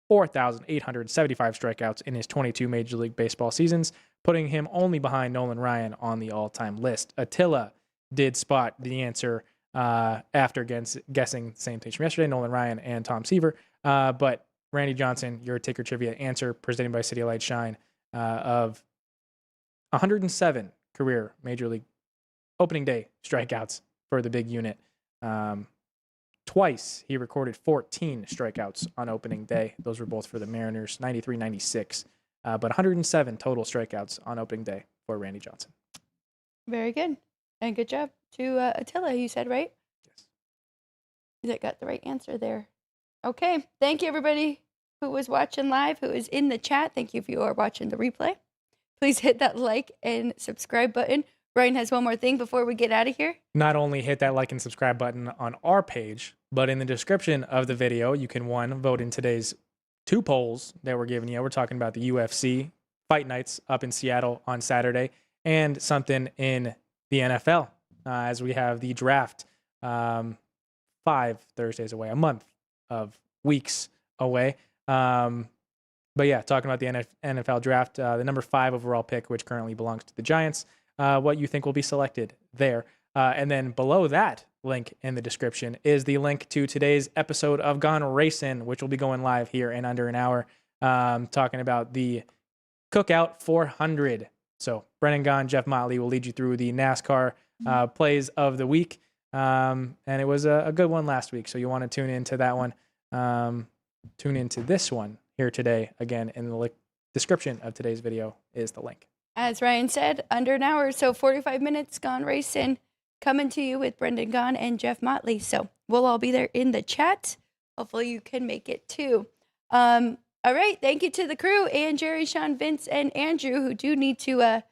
[SPEAKER 5] 4,875 strikeouts in his 22 Major League Baseball seasons, putting him only behind Nolan Ryan on the all-time list. Attila did spot the answer after guessing the same things from yesterday, Nolan Ryan and Tom Seaver. But Randy Johnson, your Ticker Trivia answer presented by City Light Shine of 107 career Major League opening day strikeouts for the big unit. Twice he recorded 14 strikeouts on opening day. Those were both for the Mariners, 93-96. But 107 total strikeouts on opening day for Randy Johnson.
[SPEAKER 6] Very good. And good job to Attila, you said, right?
[SPEAKER 5] Yes.
[SPEAKER 6] That got the right answer there. Okay. Thank you, everybody. who was watching live, who is in the chat. Thank you if you are watching the replay. Please hit that like and subscribe button. Ryan has one more thing before we get out of here.
[SPEAKER 5] Not only hit that like and subscribe button on our page, but in the description of the video, you can vote in today's 2 polls that we're giving you. We're talking about the UFC fight nights up in Seattle on Saturday and something in the NFL as we have the draft 5 Thursdays away, a month of weeks away. But yeah, talking about the NFL draft, the number 5 overall pick, which currently belongs to the Giants, what you think will be selected there. And then below that link in the description is the link to today's episode of Gone Racing, which will be going live here in under an hour, talking about the Cookout 400. So Brennan Gaughan, Jeff Motley will lead you through the NASCAR plays of the week. And it was a good one last week. So you want to tune into that one. Tune into this one here today. Again, in the description of today's video is the link.
[SPEAKER 6] As Ryan said, under an hour, so 45 minutes, Gone Racing, coming to you with Brendan Gaughan and Jeff Motley. So we'll all be there in the chat. Hopefully you can make it too. All right. Thank you to the crew and Jerry, Sean, Vince, and Andrew, who do need to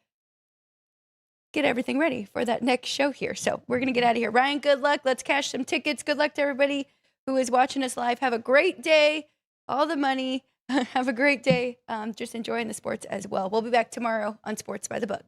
[SPEAKER 6] get everything ready for that next show here. So we're going to get out of here. Ryan, good luck. Let's cash some tickets. Good luck to everybody who is watching us live. Have a great day. All the money. Have a great day. Just enjoying the sports as well. We'll be back tomorrow on Sports by the Book.